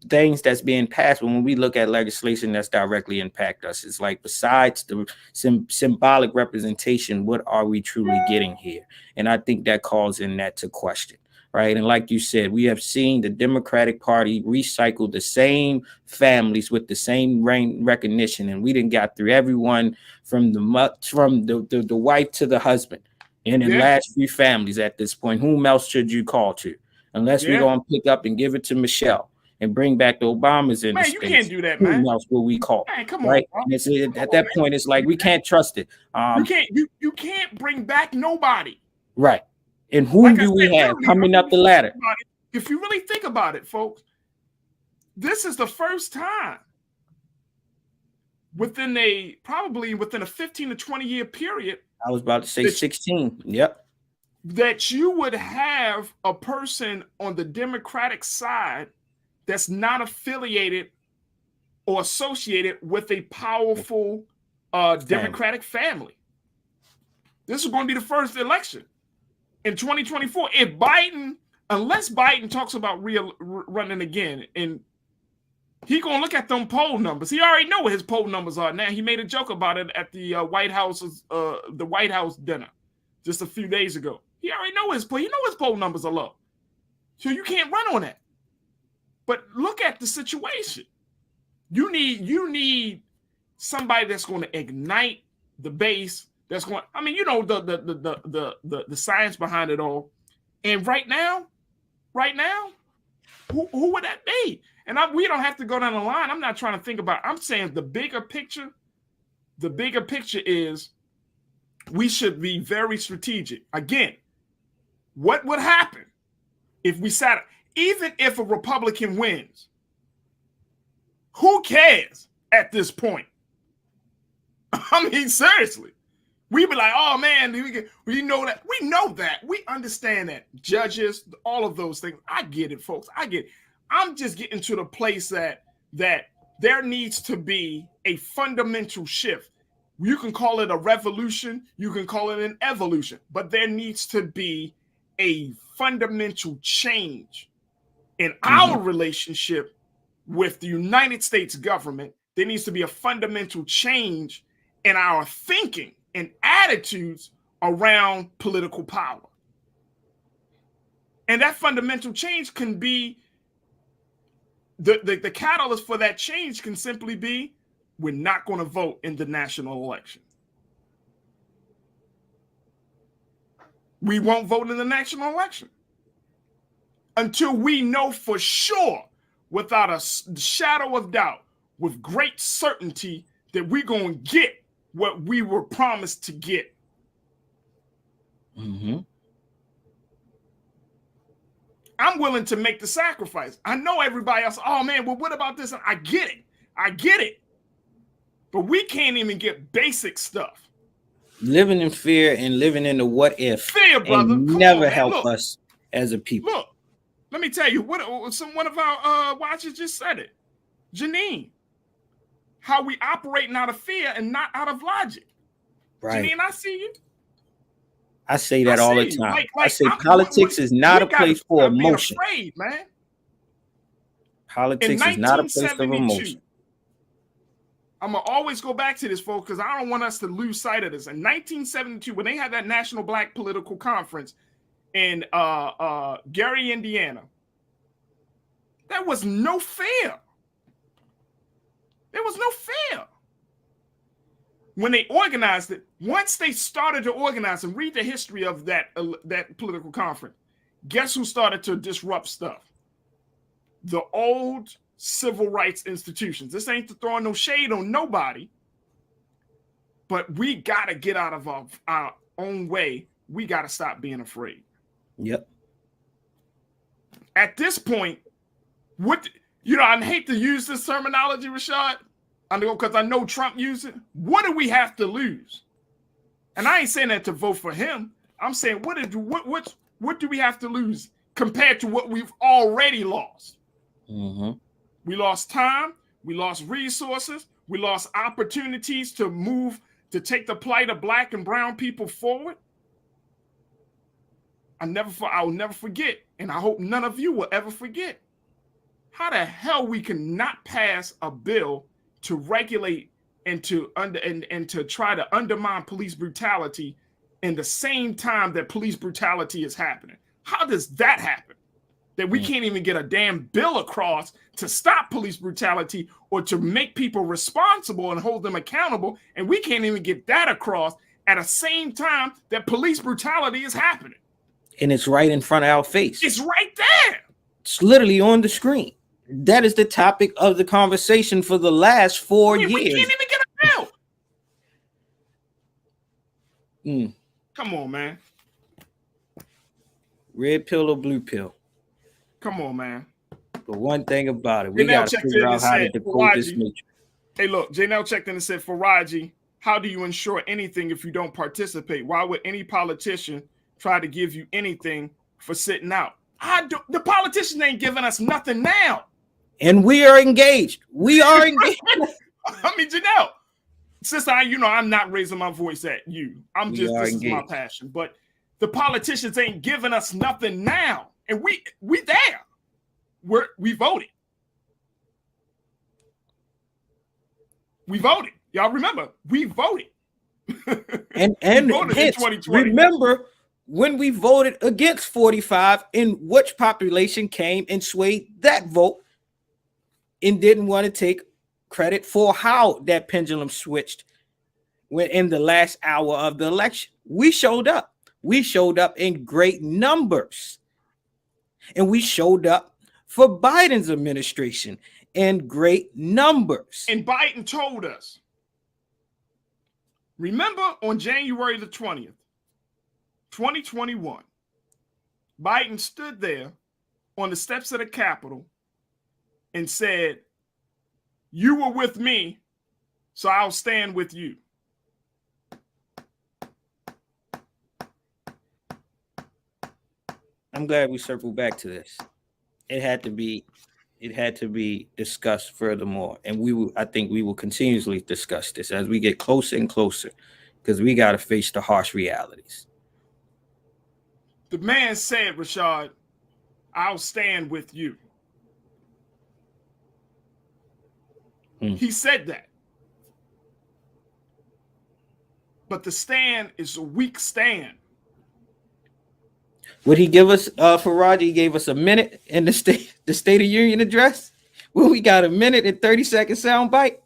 things that's being passed. When we look at legislation that's directly impact us, it's like, besides the symbolic representation, what are we truly getting here? And I think that calls in that to question. Right. And like you said, we have seen the Democratic Party recycle the same families with the same recognition. And we didn't got through everyone from the wife to the husband and the last few families at this point. Whom else should you call to? Unless we're going to pick up and give it to Michelle and bring back the Obamas in the space. You can't do that, man. Who else will we call? Man, come right? on. And it's, at that point, it's like we can't trust it. You can't bring back nobody. Right. And who do we have coming up the ladder? If you really think about it, folks, this is the first time within a 15 to 20 year period. I was about to say 16. Yep. That you would have a person on the Democratic side that's not affiliated or associated with a powerful Democratic family. This is going to be the first election in 2024. Unless Biden talks about running again, and he gonna look at them poll numbers. He already know what his poll numbers are now. He made a joke about it at the White House dinner just a few days ago. He already know his poll numbers are low, so you can't run on that. But look at the situation. You need somebody that's going to ignite the base. That's going. I mean, the science behind it all. And right now, who would that be? And we don't have to go down the line. I'm not trying to think about. I'm saying the bigger picture. The bigger picture is we should be very strategic. Again, what would happen if we sat? Even if a Republican wins, who cares at this point? I mean, seriously. We'd be like, oh man, we know that. We know that. We understand that. Judges, all of those things. I get it, folks. I get it. I'm just getting to the place that there needs to be a fundamental shift. You can call it a revolution. You can call it an evolution. But there needs to be a fundamental change in our relationship with the United States government. There needs to be a fundamental change in our thinking and attitudes around political power. And that fundamental change can be the catalyst for that change can simply be we're not going to vote in the national election. We won't vote in the national election until we know for sure, without a shadow of doubt, with great certainty, that we're going to get what we were promised to get. Mm-hmm. I'm willing to make the sacrifice. I know everybody else, oh man, well, what about this? I get it. I get it. But we can't even get basic stuff. Living in fear and living in the what if fear, brother. and Come never on, help look, us as a people. Look, let me tell you what one of our watchers just said it. Janine, how we operating out of fear and not out of logic. Right. Janine, I see you. I say that all the time. Like, I say politics is not a place for emotion. Afraid, man. Politics is not a place of emotion. I'm going to always go back to this, folks, because I don't want us to lose sight of this. In 1972, when they had that National Black Political Conference in Gary, Indiana, there was no fear. There was no fear. When they organized it, once they started to organize and read the history of that political conference, guess who started to disrupt stuff? The old civil rights institutions. This ain't to throw no shade on nobody, but we got to get out of our own way. We got to stop being afraid. Yep. At this point, I hate to use this terminology, Rashad, because I know Trump used it. What do we have to lose? And I ain't saying that to vote for him. I'm saying what do we have to lose compared to what we've already lost? Mm-hmm. We lost time, we lost resources, we lost opportunities to take the plight of Black and brown people forward. I'll never forget, and I hope none of you will ever forget, how the hell we can not pass a bill to regulate and to try to undermine police brutality in the same time that police brutality is happening. How does that happen? That we can't even get a damn bill across to stop police brutality or to make people responsible and hold them accountable, and we can't even get that across at the same time that police brutality is happening. And it's right in front of our face. It's right there. It's literally on the screen. That is the topic of the conversation for the last 4 years. We can't even get a bill. Come on, man. Red pill or blue pill? Come on, man. But one thing about it, we got to figure out how to decode this matrix. Hey, look, Janelle checked in and said, Faraji, how do you ensure anything if you don't participate? Why would any politician try to give you anything for sitting out? The politicians ain't giving us nothing now. And we are engaged. We are engaged. I mean, Janelle, sister, I'm not raising my voice at you. This is my passion. But the politicians ain't giving us nothing now. And we there. We voted. We voted. Y'all remember, we voted. and we voted hence, in 2020. Remember when we voted against 45, in which population came and swayed that vote and didn't want to take credit for how that pendulum switched when in the last hour of the election. We showed up. We showed up in great numbers. And we showed up for Biden's administration in great numbers. And Biden told us, remember on January the 20th, 2021, Biden stood there on the steps of the Capitol and said, you were with me, so I'll stand with you. I'm glad we circled back to this. It had to be discussed furthermore, and I think we will continuously discuss this as we get closer and closer, because we got to face the harsh realities. The man said, Rashad, I'll stand with you. He said that. But the stand is a weak stand. Would he give us Faraji? He gave us a minute in the State of Union address. Well, we got a minute and 30-second sound bite.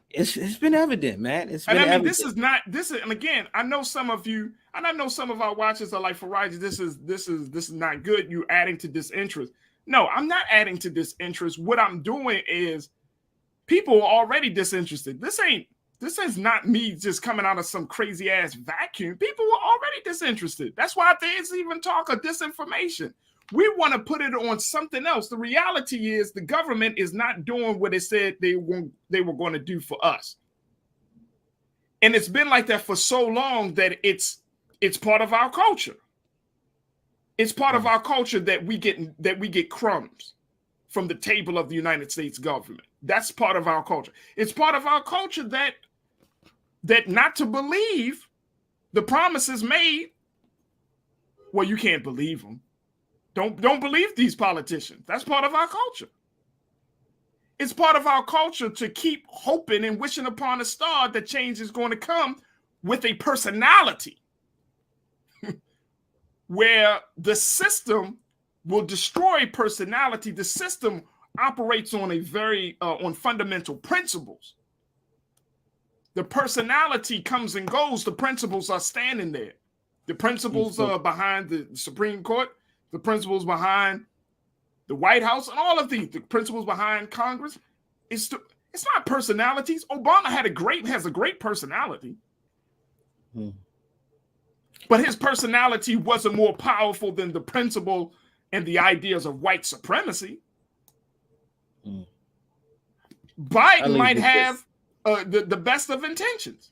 It's been evident, man. It's been evident. This is, and again, I know some of you, and I know some of our watchers are like, Faraji, this is not good. You adding to disinterest. No, I'm not adding to disinterest. What I'm doing is people are already disinterested. This is not me just coming out of some crazy ass vacuum. People were already disinterested. That's why there's even talk of disinformation. We want to put it on something else. The reality is the government is not doing what it said they were going to do for us. And it's been like that for so long that it's part of our culture. It's part of our culture that we get crumbs from the table of the United States government. That's part of our culture. It's part of our culture that not to believe the promises made. Well, you can't believe them. Don't believe these politicians. That's part of our culture. It's part of our culture to keep hoping and wishing upon a star that change is going to come with a personality where the system will destroy personality. The system operates on a very on fundamental principles. The personality comes and goes. The principles are standing there. The principles are behind the Supreme Court. The principles behind the White House, and all of the principles behind Congress. It's not personalities. Obama has a great personality, but his personality wasn't more powerful than the principle and the ideas of white supremacy. Biden might have the best of intentions,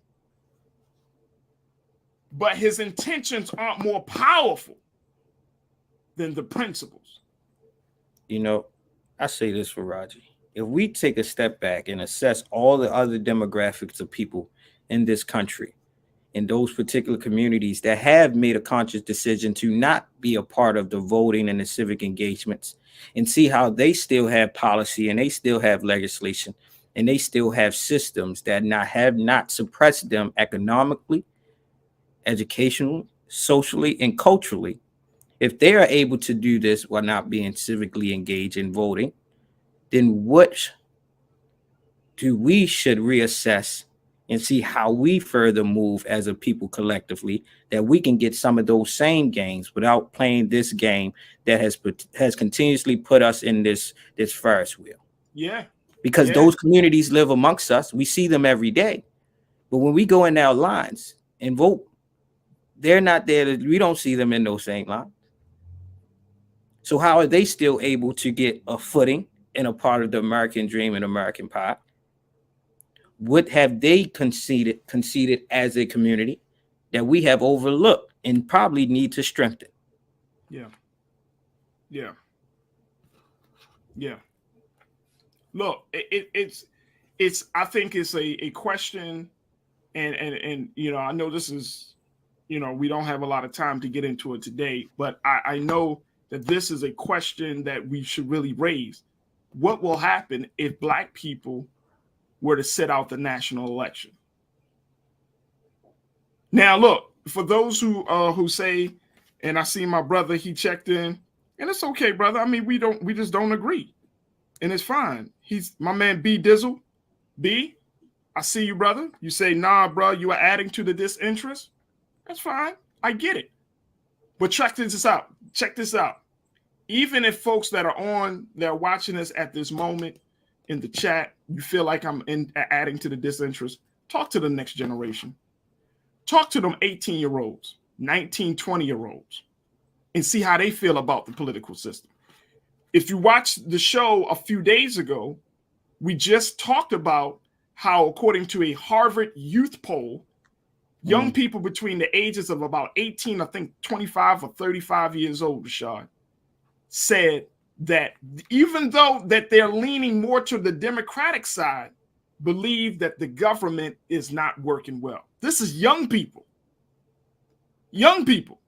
but his intentions aren't more powerful than the principles. You know, I say this for Raji. If we take a step back and assess all the other demographics of people in this country, in those particular communities that have made a conscious decision to not be a part of the voting and the civic engagements, and see how they still have policy and they still have legislation and they still have systems that have not suppressed them economically, educationally, socially, and culturally. If they are able to do this while not being civically engaged in voting, then what do we should reassess and see how we further move as a people collectively, that we can get some of those same gains without playing this game that has continuously put us in this Ferris wheel. Yeah. Because those communities live amongst us. We see them every day. But when we go in our lines and vote, they're not there. We don't see them in those same lines. So how are they still able to get a footing in a part of the American dream and American pie? What have they conceded as a community that we have overlooked and probably need to strengthen? Yeah. Look, it's I think it's a question, and you know, I know this is, you know, we don't have a lot of time to get into it today, but I know that this is a question that we should really raise. What will happen if Black people were to sit out the national election? Now, look, for those who say, and I see my brother, he checked in, and it's okay, brother. I mean, we just don't agree, and it's fine. He's my man, B Dizzle. B, I see you, brother. You say, nah, bro, you are adding to the disinterest. That's fine. I get it. But check this out. Check this out. Even if folks that are watching us at this moment in the chat, you feel like I'm adding to the disinterest, talk to the next generation. Talk to them 18-year-olds, 19, 20-year-olds, and see how they feel about the political system. If you watched the show a few days ago, we just talked about how, according to a Harvard youth poll, young people between the ages of about 18, I think 25 or 35 years old, Rashad, said that even though that they're leaning more to the Democratic side, believe that the government is not working well. This is young people. Young people.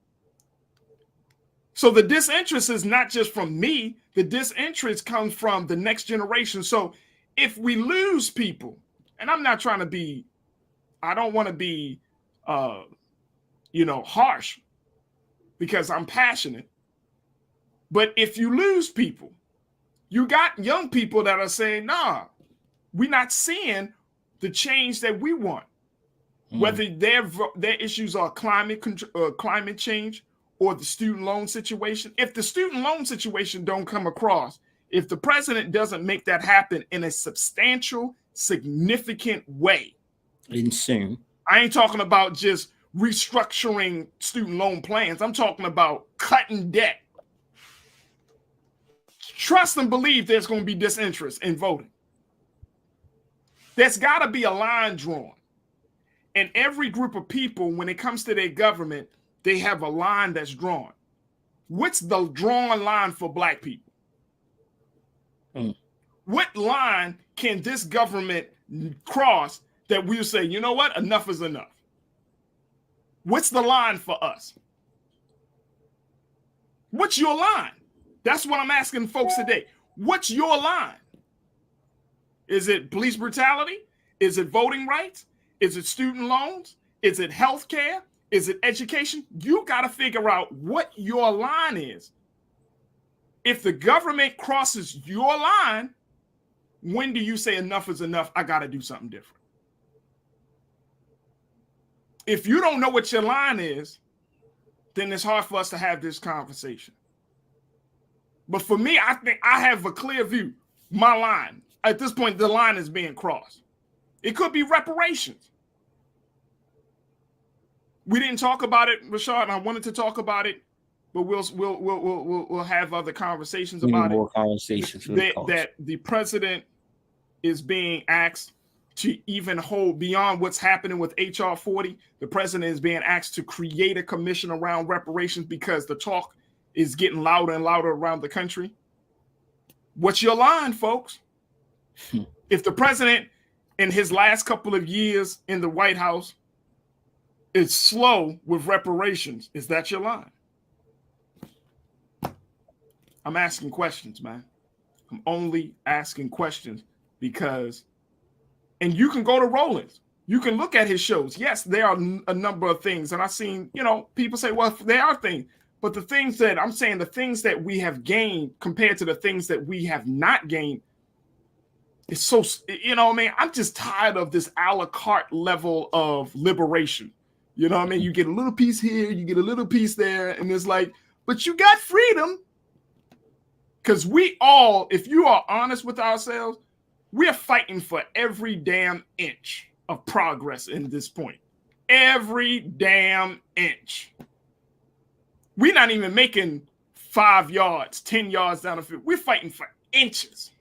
So the disinterest is not just from me. The disinterest comes from the next generation. So if we lose people, and I'm not trying to be, I don't want to be, harsh, because I'm passionate. But if you lose people, you got young people that are saying, nah, we're not seeing the change that we want. Whether their issues are climate change or the student loan situation. If the student loan situation don't come across, if the president doesn't make that happen in a substantial, significant way. Insane. I ain't talking about just restructuring student loan plans. I'm talking about cutting debt. Trust and believe there's going to be disinterest in voting. There's got to be a line drawn. And every group of people, when it comes to their government, they have a line that's drawn. What's the drawn line for Black people? What line can this government cross that we'll say, you know what, enough is enough? What's the line for us? What's your line? That's what I'm asking folks today. What's your line? Is it police brutality? Is it voting rights? Is it student loans? Is it health care? Is it education? You got to figure out what your line is. If the government crosses your line, when do you say enough is enough? I got to do something different. If you don't know what your line is, then it's hard for us to have this conversation. But for me, I think I have a clear view. My line, at this point, the line is being crossed. It could be reparations. We didn't talk about it, Rashad, and I wanted to talk about it, but we'll have other conversations about more conversations that the president is being asked to even hold beyond what's happening with HR 40. The president is being asked to create a commission around reparations because the talk is getting louder and louder around the country. What's your line, folks? If the president in his last couple of years in the White House is slow with reparations, is that your line? I'm asking questions, man. I'm only asking questions because, and you can go to Rollins. You can look at his shows. Yes, there are a number of things. And I've seen, people say, well, there are things. But the things that I'm saying, the things that we have gained compared to the things that we have not gained, it's so, I'm just tired of this a la carte level of liberation. You know what I mean? You get a little piece here, you get a little piece there, and it's like, but you got freedom. Because we all, if you are honest with ourselves, we're fighting for every damn inch of progress in this point. Every damn inch. We're not even making 5 yards, 10 yards down the field. We're fighting for inches.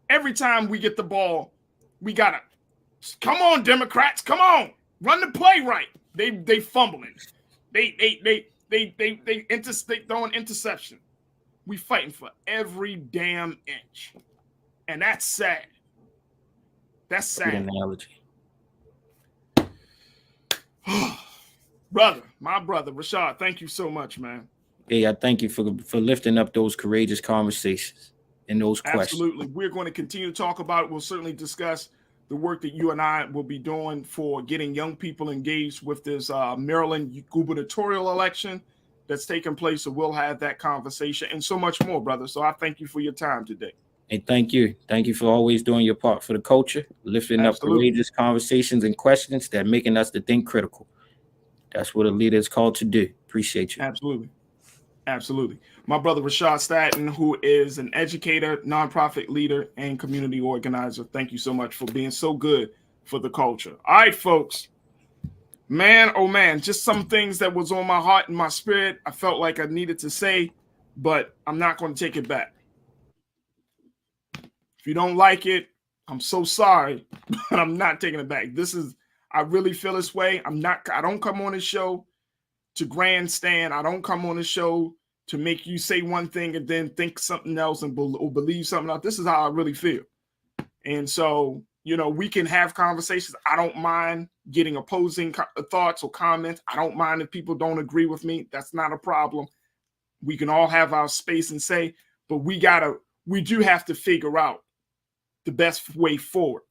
Every time we get the ball, we gotta come on, Democrats, come on, run the play right. They fumbling. They throwing interception. We fighting for every damn inch, and that's sad. That's sad. Good analogy. Brother, my brother, Rashad, thank you so much, man. Hey, I thank you for lifting up those courageous conversations and those questions. Absolutely. We're going to continue to talk about it. We'll certainly discuss the work that you and I will be doing for getting young people engaged with this Maryland gubernatorial election that's taking place. So we'll have that conversation and so much more, brother. So I thank you for your time today. Hey, thank you. Thank you for always doing your part for the culture, lifting up courageous conversations and questions that making us to think critical. That's what a leader is called to do. Appreciate you. Absolutely. Absolutely. My brother, Rashad Statton, who is an educator, nonprofit leader, and community organizer. Thank you so much for being so good for the culture. All right, folks. Man, oh man, just some things that was on my heart and my spirit. I felt like I needed to say, but I'm not going to take it back. If you don't like it, I'm so sorry, but I'm not taking it back. I really feel this way. I don't come on this show to grandstand. I don't come on the show to make you say one thing and then think something else and believe something else. This is how I really feel. And so, we can have conversations. I don't mind getting opposing thoughts or comments. I don't mind if people don't agree with me. That's not a problem. We can all have our space and say, but we do have to figure out the best way forward.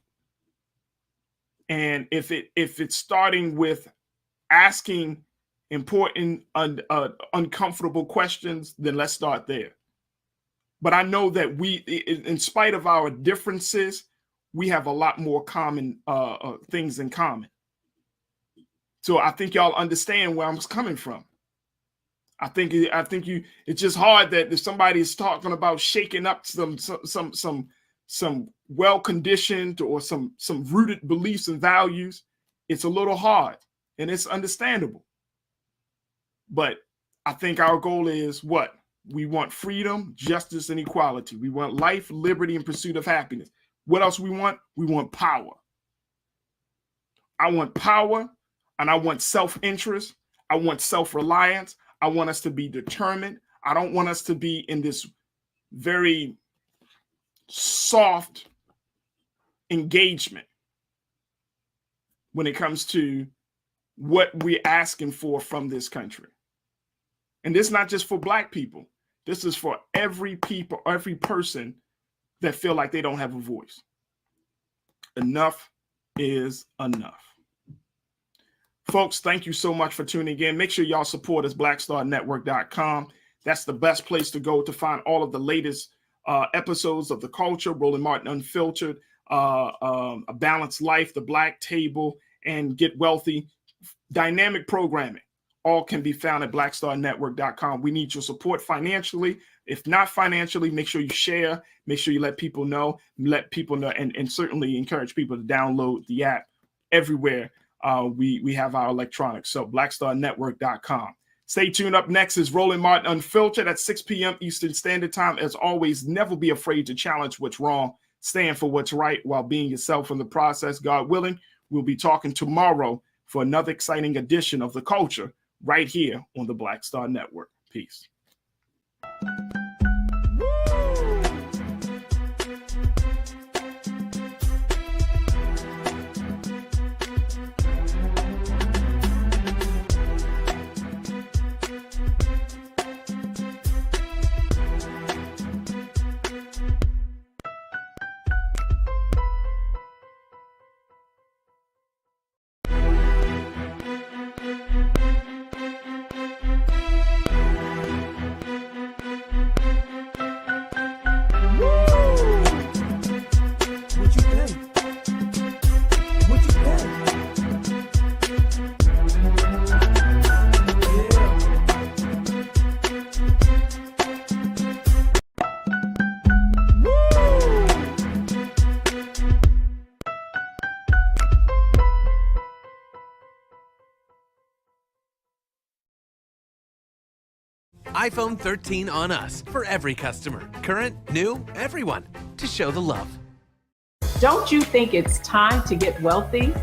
And if it's starting with asking important, uncomfortable questions, then let's start there. But I know that we, in spite of our differences, we have a lot more common things in common. So I think y'all understand where I'm coming from. I think it's just hard that if somebody is talking about shaking up some well-conditioned or some rooted beliefs and values, it's a little hard and it's understandable. But I think our goal is what? We want freedom, justice, and equality. We want life, liberty, and pursuit of happiness. What else we want? We want power. I want power, and I want self-interest. I want self-reliance. I want us to be determined. I don't want us to be in this very soft engagement when it comes to what we're asking for from this country. And this is not just for Black people. This is for every person that feel like they don't have a voice. Enough is enough. Folks, thank you so much for tuning in. Make sure y'all support us, blackstarnetwork.com. That's the best place to go to find all of the latest episodes of The Culture, Roland Martin Unfiltered, A Balanced Life, The Black Table, and Get Wealthy. Dynamic programming. All can be found at blackstarnetwork.com. We need your support financially. If not financially, make sure you share. Make sure you let people know. And certainly encourage people to download the app everywhere. We have our electronics. So blackstarnetwork.com. Stay tuned. Up next is Roland Martin Unfiltered at 6 p.m. Eastern Standard Time. As always, never be afraid to challenge what's wrong. Stand for what's right while being yourself in the process. God willing, we'll be talking tomorrow for another exciting edition of The Culture right here on the Black Star Network. Peace. iPhone 13 on us for every customer. Current, new, everyone. To show the love. Don't you think it's time to get wealthy?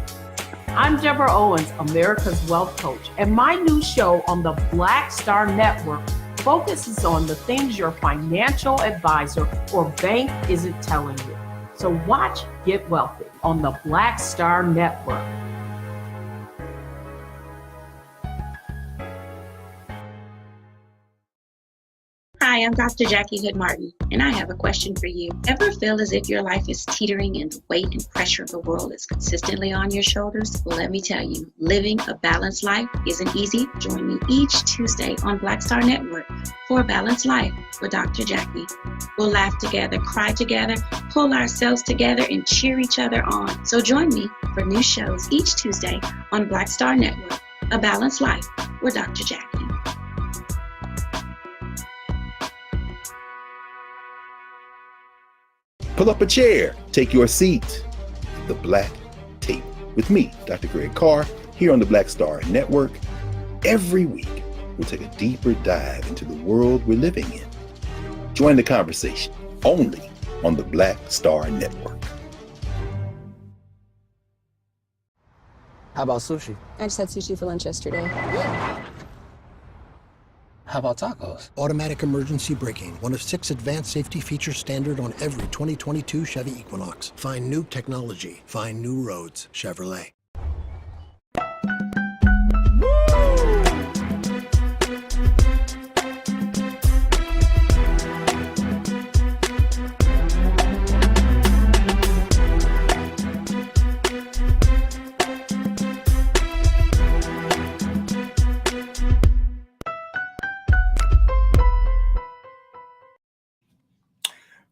I'm Deborah Owens, America's Wealth Coach, and my new show on the Black Star Network focuses on the things your financial advisor or bank isn't telling you. So watch Get Wealthy on the Black Star Network. Hi, I'm Dr. Jackie Hood Martin, and I have a question for you. Ever feel as if your life is teetering and the weight and pressure of the world is consistently on your shoulders? Well, let me tell you, living a balanced life isn't easy. Join me each Tuesday on Black Star Network for A Balanced Life with Dr. Jackie. We'll laugh together, cry together, pull ourselves together, and cheer each other on. So join me for new shows each Tuesday on Black Star Network, A Balanced Life with Dr. Jackie. Pull up a chair, take your seat. The Black Tape with me, Dr. Greg Carr, here on the Black Star Network. Every week, we'll take a deeper dive into the world we're living in. Join the conversation only on the Black Star Network. How about sushi? I just had sushi for lunch yesterday. How about tacos? Automatic emergency braking, one of 6 advanced safety features standard on every 2022 Chevy Equinox. Find new technology. Find new roads. Chevrolet.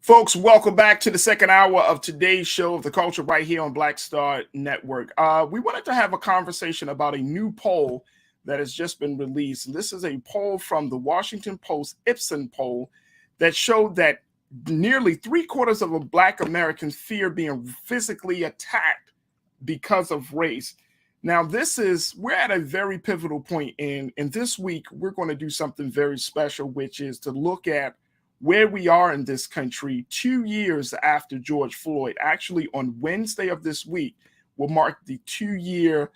Folks, welcome back to the second hour of today's show of The Culture right here on Black Star Network. We wanted to have a conversation about a new poll that has just been released. And this is a poll from the Washington Post Ipsen poll that showed that nearly 3/4 of Black Americans fear being physically attacked because of race. Now, we're at a very pivotal point, and this week we're going to do something very special, which is to look at where we are in this country 2 years after George Floyd. Actually, on Wednesday of this week will mark the 2-year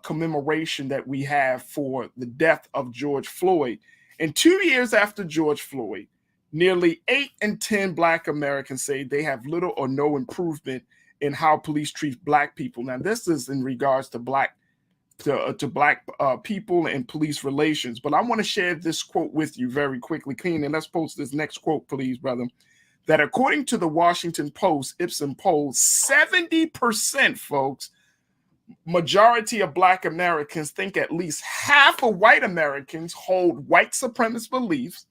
commemoration that we have for the death of George Floyd. And 2 years after George Floyd, nearly 8 in 10 Black Americans say they have little or no improvement in how police treat Black people. Now, this is in regards to Black people and police relations. But I want to share this quote with you very quickly. Clean, and let's post this next quote, please, brother. That according to the Washington Post Ipsen poll, 70%, folks, majority of Black Americans think at least half of white Americans hold white supremacist beliefs.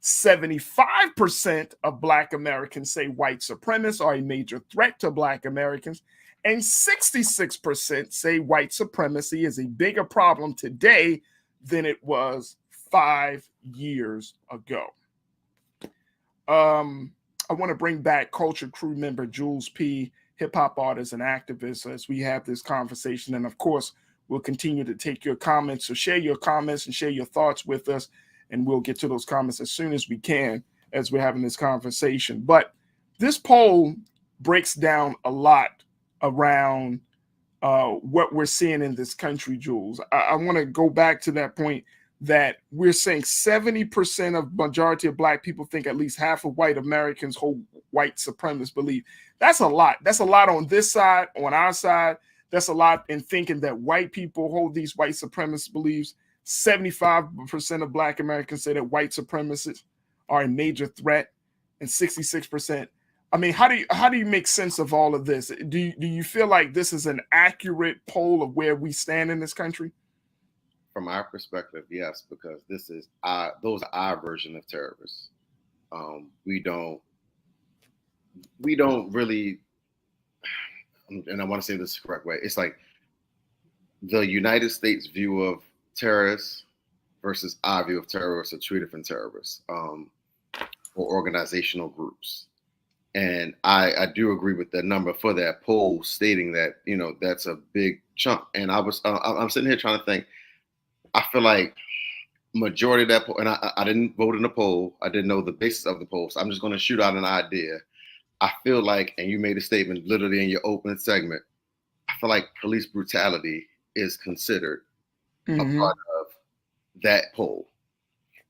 75% of Black Americans say white supremacists are a major threat to Black Americans. And 66% say white supremacy is a bigger problem today than it was 5 years ago. I want to bring back Culture Crew member Jules P., hip-hop artist and activist, as we have this conversation. And, of course, we'll continue to take your comments. So share your comments and share your thoughts with us, and we'll get to those comments as soon as we can as we're having this conversation. But this poll breaks down a lot around what we're seeing in this country, Jules. I want to go back to that point that we're saying 70% of majority of Black people think at least half of white Americans hold white supremacist belief. That's a lot. That's a lot on this side, on our side. That's a lot in thinking that white people hold these white supremacist beliefs. 75% of Black Americans say that white supremacists are a major threat, and 66%. I mean, how do you make sense of all of this? Do you feel like this is an accurate poll of where we stand in this country? From our perspective, yes, because those are our version of terrorists. We don't really, and I want to say this the correct way. It's like the United States view of terrorists versus our view of terrorists are two different terrorists or organizational groups. And I do agree with the number for that poll stating that, that's a big chunk. And I'm sitting here trying to think, I feel like majority of that poll, and I didn't vote in the poll. I didn't know the basis of the poll. So I'm just going to shoot out an idea. I feel like, and you made a statement literally in your opening segment, I feel like police brutality is considered a part of that poll.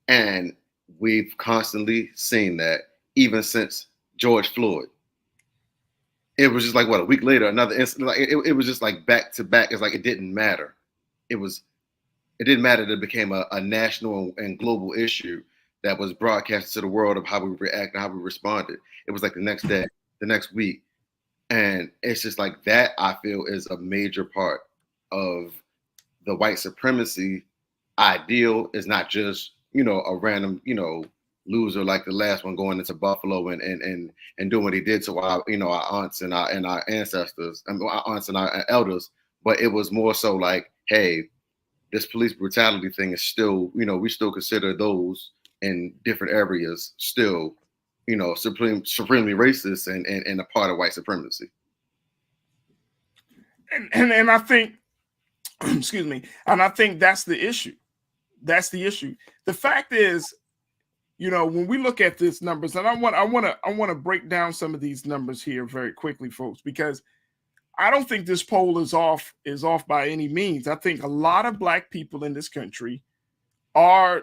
And we've constantly seen that even since George Floyd. It was just like, a week later, another incident. Like it was just like back to back. It's like it didn't matter. It didn't matter that it became a national and global issue that was broadcast to the world of how we react and how we responded. It was like the next day, the next week. And it's just like that, I feel, is a major part of the white supremacy ideal. Is not just, a random, loser like the last one going into Buffalo and doing what he did to our aunts and our ancestors, and our aunts and our elders. But it was more so like, hey, this police brutality thing is still, we still consider those in different areas still, supremely racist and a part of white supremacy. And I think, excuse me, and I think that's the issue. That's the issue. The fact is, when we look at these numbers, and I want to break down some of these numbers here very quickly, folks, because I don't think this poll is off by any means. I think a lot of Black people in this country are,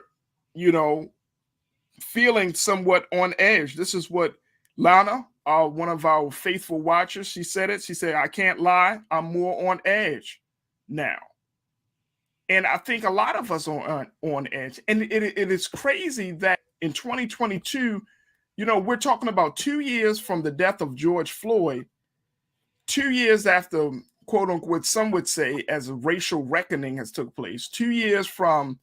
feeling somewhat on edge. This is what Lana, one of our faithful watchers, she said it. She said, "I can't lie, I'm more on edge now." And I think a lot of us are on edge. And it is crazy that in 2022, we're talking about 2 years from the death of George Floyd, 2 years after, quote unquote, some would say, as a racial reckoning has took place, 2 years from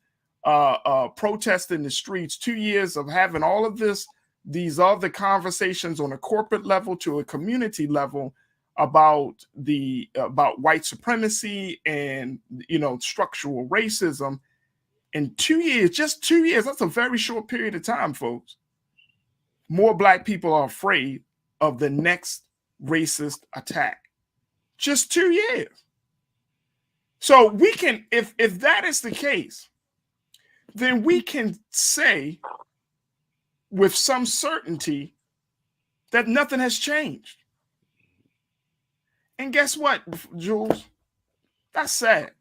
protest in the streets, 2 years of having all of this these other conversations on a corporate level to a community level about white supremacy and, you know, structural racism in 2 years, just 2 years, that's a very short period of time, folks. More Black people are afraid of the next racist attack. Just 2 years. So we can, if that is the case, then we can say with some certainty that nothing has changed. And guess what, Jules? That's sad.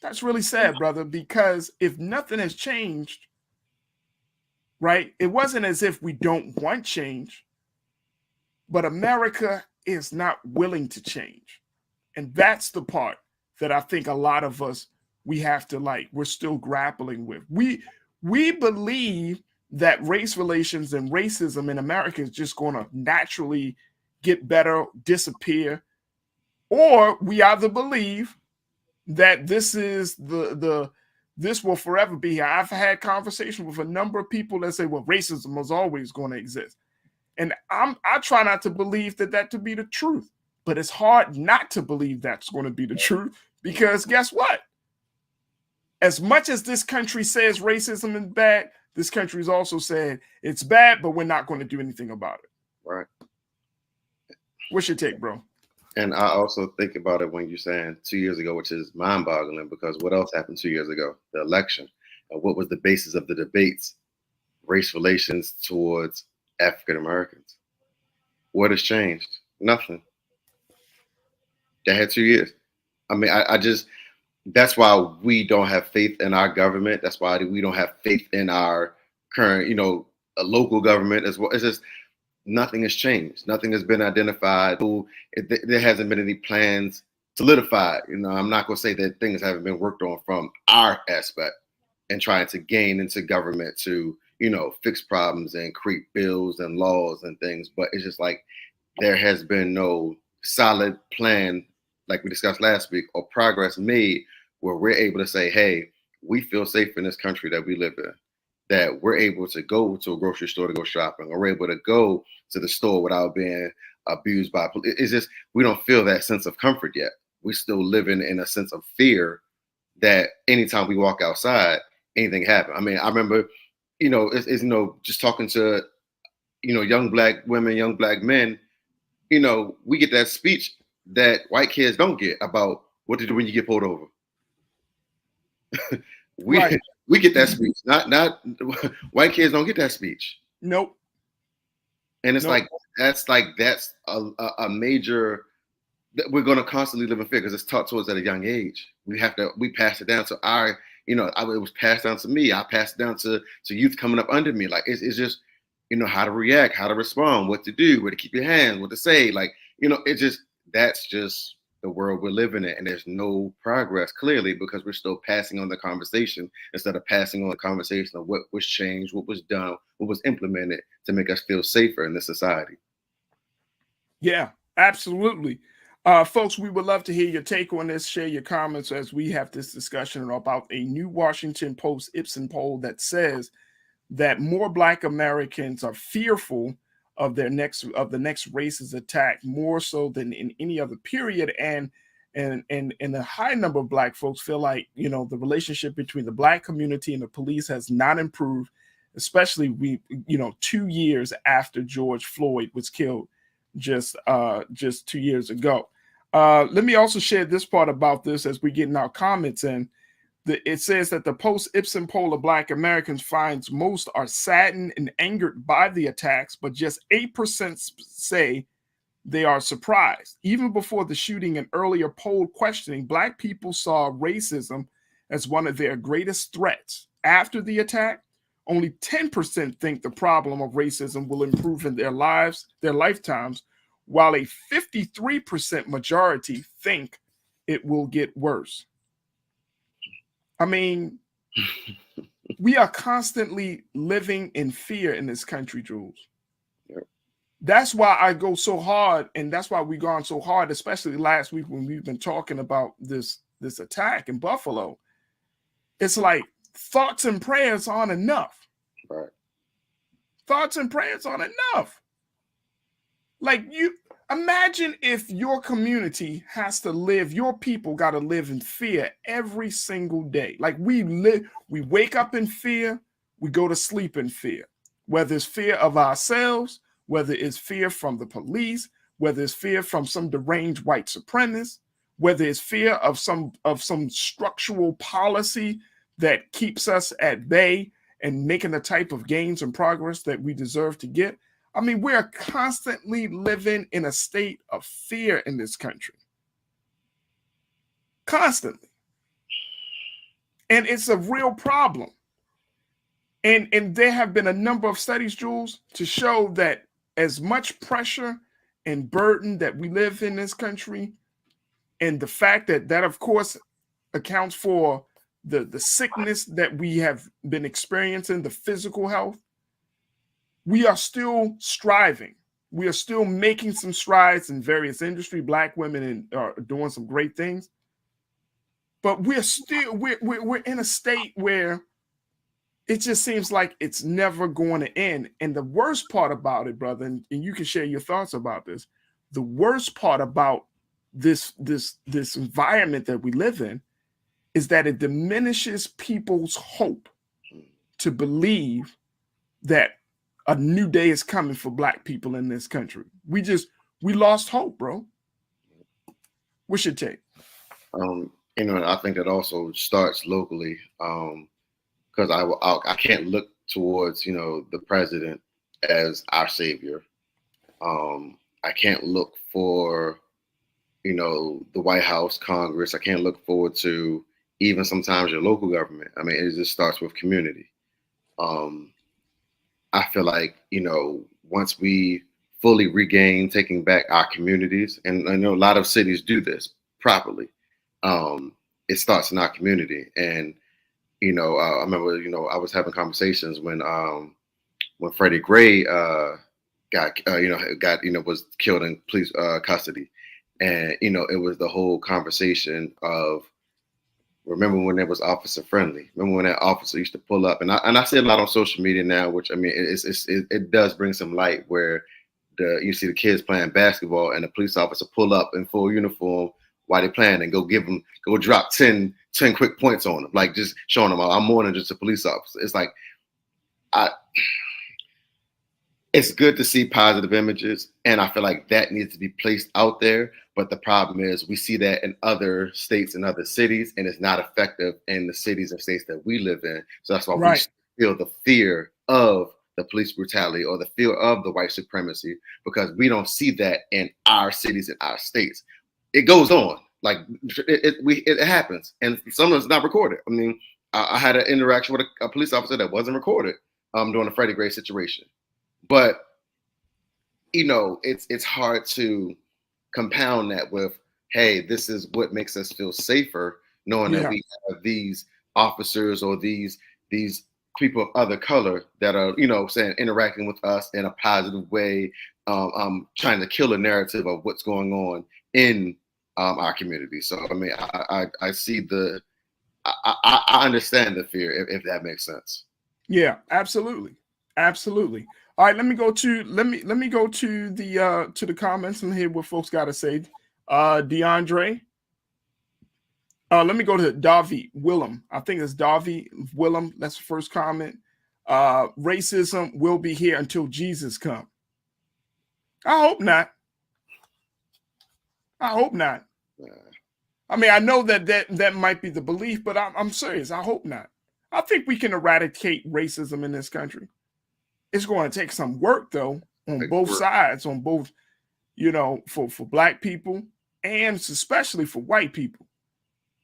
That's really sad, brother, because if nothing has changed, right? It wasn't as if we don't want change, but America is not willing to change. And that's the part that I think a lot of us, we have to, like, we're still grappling with. We believe that race relations and racism in America is just going to naturally get better, disappear, or we either believe that this is this will forever be here. I've had conversations with a number of people that say, well, racism is always going to exist. And I try not to believe that to be the truth, but it's hard not to believe that's going to be the truth, because guess what? As much as this country says racism is bad, this country has also said it's bad, but we're not going to do anything about it. Right. What's your take, bro? And I also think about it when you're saying 2 years ago, which is mind-boggling, because what else happened 2 years ago? The election. And what was the basis of the debates? Race relations towards African Americans. What has changed? Nothing. They had 2 years. I mean, I just, that's why we don't have faith in our government. That's why we don't have faith in our current, you know, local government as well. It's just, nothing has changed. Nothing has been identified. There hasn't been any plans solidified. You know, I'm not going to say that things haven't been worked on from our aspect and trying to gain into government to, you know, fix problems and create bills and laws and things. But it's just like there has been no solid plan, like we discussed last week, or progress made where we're able to say, hey, we feel safe in this country that we live in, that we're able to go to a grocery store to go shopping, or we're able to go to the store without being abused by police. It's just, we don't feel that sense of comfort yet. We're still living in a sense of fear that anytime we walk outside, anything happens. I mean, I remember, you know, it's you know, just talking to, you know, young Black women, young Black men, you know, we get that speech that white kids don't get about what to do when you get pulled over. Right. We get that speech. Not white kids don't get that speech. Nope. And it's like that's a major, we're going to constantly live in fear because it's taught to us at a young age. We pass it down to our, you know, it was passed down to me. I passed it down to youth coming up under me. Like it's just, you know, how to react, how to respond, what to do, where to keep your hands, what to say. Like, you know, that's just the world we're living in, and there's no progress clearly because we're still passing on the conversation instead of passing on the conversation of what was changed, what was done, what was implemented to make us feel safer in this society. Yeah, absolutely. Folks, we would love to hear your take on this. Share your comments as we have this discussion about a new Washington Post Ipsen poll that says that more Black Americans are fearful of the next racist attack more so than in any other period, and a high number of Black folks feel like, you know, the relationship between the Black community and the police has not improved, especially 2 years after George Floyd was killed just 2 years ago. Let me also share this part about this as we get in our comments in. It says that the post-Ipsen poll of Black Americans finds most are saddened and angered by the attacks, but just 8% say they are surprised. Even before the shooting, an earlier poll questioning Black people saw racism as one of their greatest threats. After the attack, only 10% think the problem of racism will improve in their lifetimes, while a 53% majority think it will get worse. I mean, we are constantly living in fear in this country, Jules. Yep. That's why I go so hard, and that's why we've gone so hard, especially last week when we've been talking about this attack in Buffalo. It's like thoughts and prayers aren't enough. Right. thoughts and prayers aren't enough. Like, you imagine if your community has to live, your people got to live in fear every single day. Like, we wake up in fear, we go to sleep in fear, whether it's fear of ourselves, whether it's fear from the police, whether it's fear from some deranged white supremacist, whether it's fear of some structural policy that keeps us at bay and making the type of gains and progress that we deserve to get. I mean, we're constantly living in a state of fear in this country. Constantly. And it's a real problem. And there have been a number of studies, Jules, to show that as much pressure and burden that we live in this country, and the fact that of course accounts for the sickness that we have been experiencing, the physical health, we are still striving. We are still making some strides in various industries. Black women are doing some great things, but we're in a state where it just seems like it's never going to end. And the worst part about it, brother, and you can share your thoughts about this. The worst part about this environment that we live in is that it diminishes people's hope to believe that a new day is coming for Black people in this country. We lost hope, bro. What's your take? I think that also starts locally, because I can't look towards, the president as our savior. I can't look for, the White House, Congress. I can't look forward to even sometimes your local government. I mean, it just starts with community. I feel like, once we fully regain taking back our communities, and I know a lot of cities do this properly, it starts in our community. And, I remember, I was having conversations when Freddie Gray was killed in police custody. And, it was the whole conversation of, remember when it was officer friendly? Remember when that officer used to pull up? And I see a lot on social media now, which, I mean, it does bring some light, where you see the kids playing basketball and the police officer pull up in full uniform while they're playing and go drop 10 quick points on them, like just showing them, I'm more than just a police officer. It's like, it's good to see positive images, and I feel like that needs to be placed out there. But the problem is, we see that in other states and other cities, and it's not effective in the cities and states that we live in. So that's why we feel the fear of the police brutality or the fear of the white supremacy, because we don't see that in our cities and our states. It goes on, like it happens, and some of it's not recorded. I mean, I had an interaction with a police officer that wasn't recorded during the Freddie Gray situation. But, it's hard to compound that with, hey, this is what makes us feel safer, knowing that we have these officers or these people of other color that are, interacting with us in a positive way, trying to kill a narrative of what's going on in our community. So, I mean, I see I understand the fear, if that makes sense. Yeah, absolutely. Absolutely. All right, let me go to the comments and hear what folks got to say. DeAndre. Let me go to Davi Willem. I think it's Davi Willem. That's the first comment. Racism will be here until Jesus comes. I hope not. I hope not. I mean, I know that might be the belief, but I'm serious. I hope not. I think we can eradicate racism in this country. It's going to take some work, though, on both sides, on both, for Black people and especially for white people.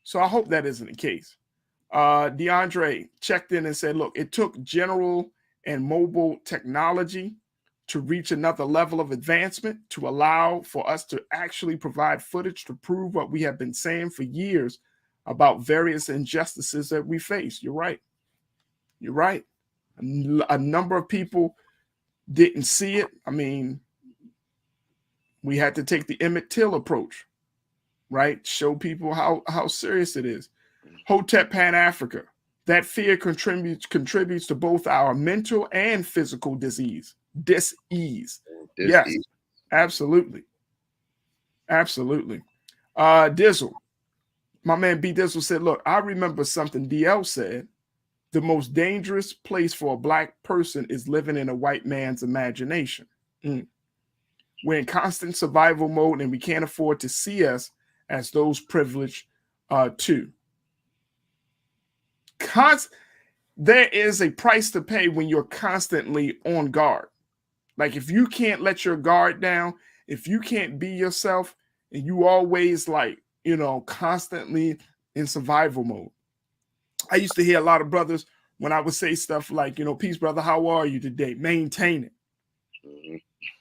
So I hope that isn't the case. DeAndre checked in and said, look, it took general and mobile technology to reach another level of advancement to allow for us to actually provide footage to prove what we have been saying for years about various injustices that we face. You're right. You're right. A number of people didn't see it. I mean, we had to take the Emmett Till approach, right? Show people how serious it is. Hotep Pan Africa, That fear contributes to both our mental and physical dis-ease. Yes, absolutely. Absolutely. Dizzle, my man B Dizzle said, look, I remember something DL said. The most dangerous place for a black person is living in a white man's imagination. We're in constant survival mode, and we can't afford to see us as those privileged too. There is a price to pay when you're constantly on guard. Like if you can't let your guard down, if you can't be yourself, and you always like, constantly in survival mode. I used to hear a lot of brothers when I would say stuff like, peace, brother, how are you today? Maintain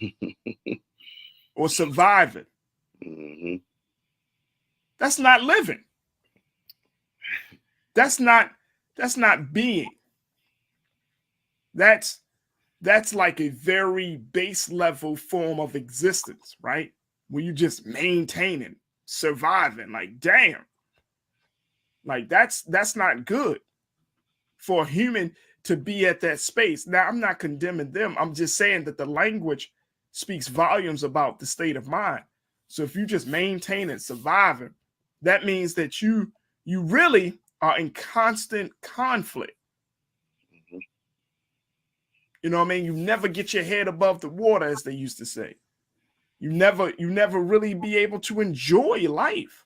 it. Or survive it. That's not living. That's not being. That's like a very base level form of existence, right? Where you just maintaining, surviving, like, damn. Like that's not good for a human to be at that space. Now, I'm not condemning them. I'm just saying that the language speaks volumes about the state of mind. So if you just maintain and surviving, that means that you really are in constant conflict. You know what I mean? You never get your head above the water, as they used to say. You never really be able to enjoy life.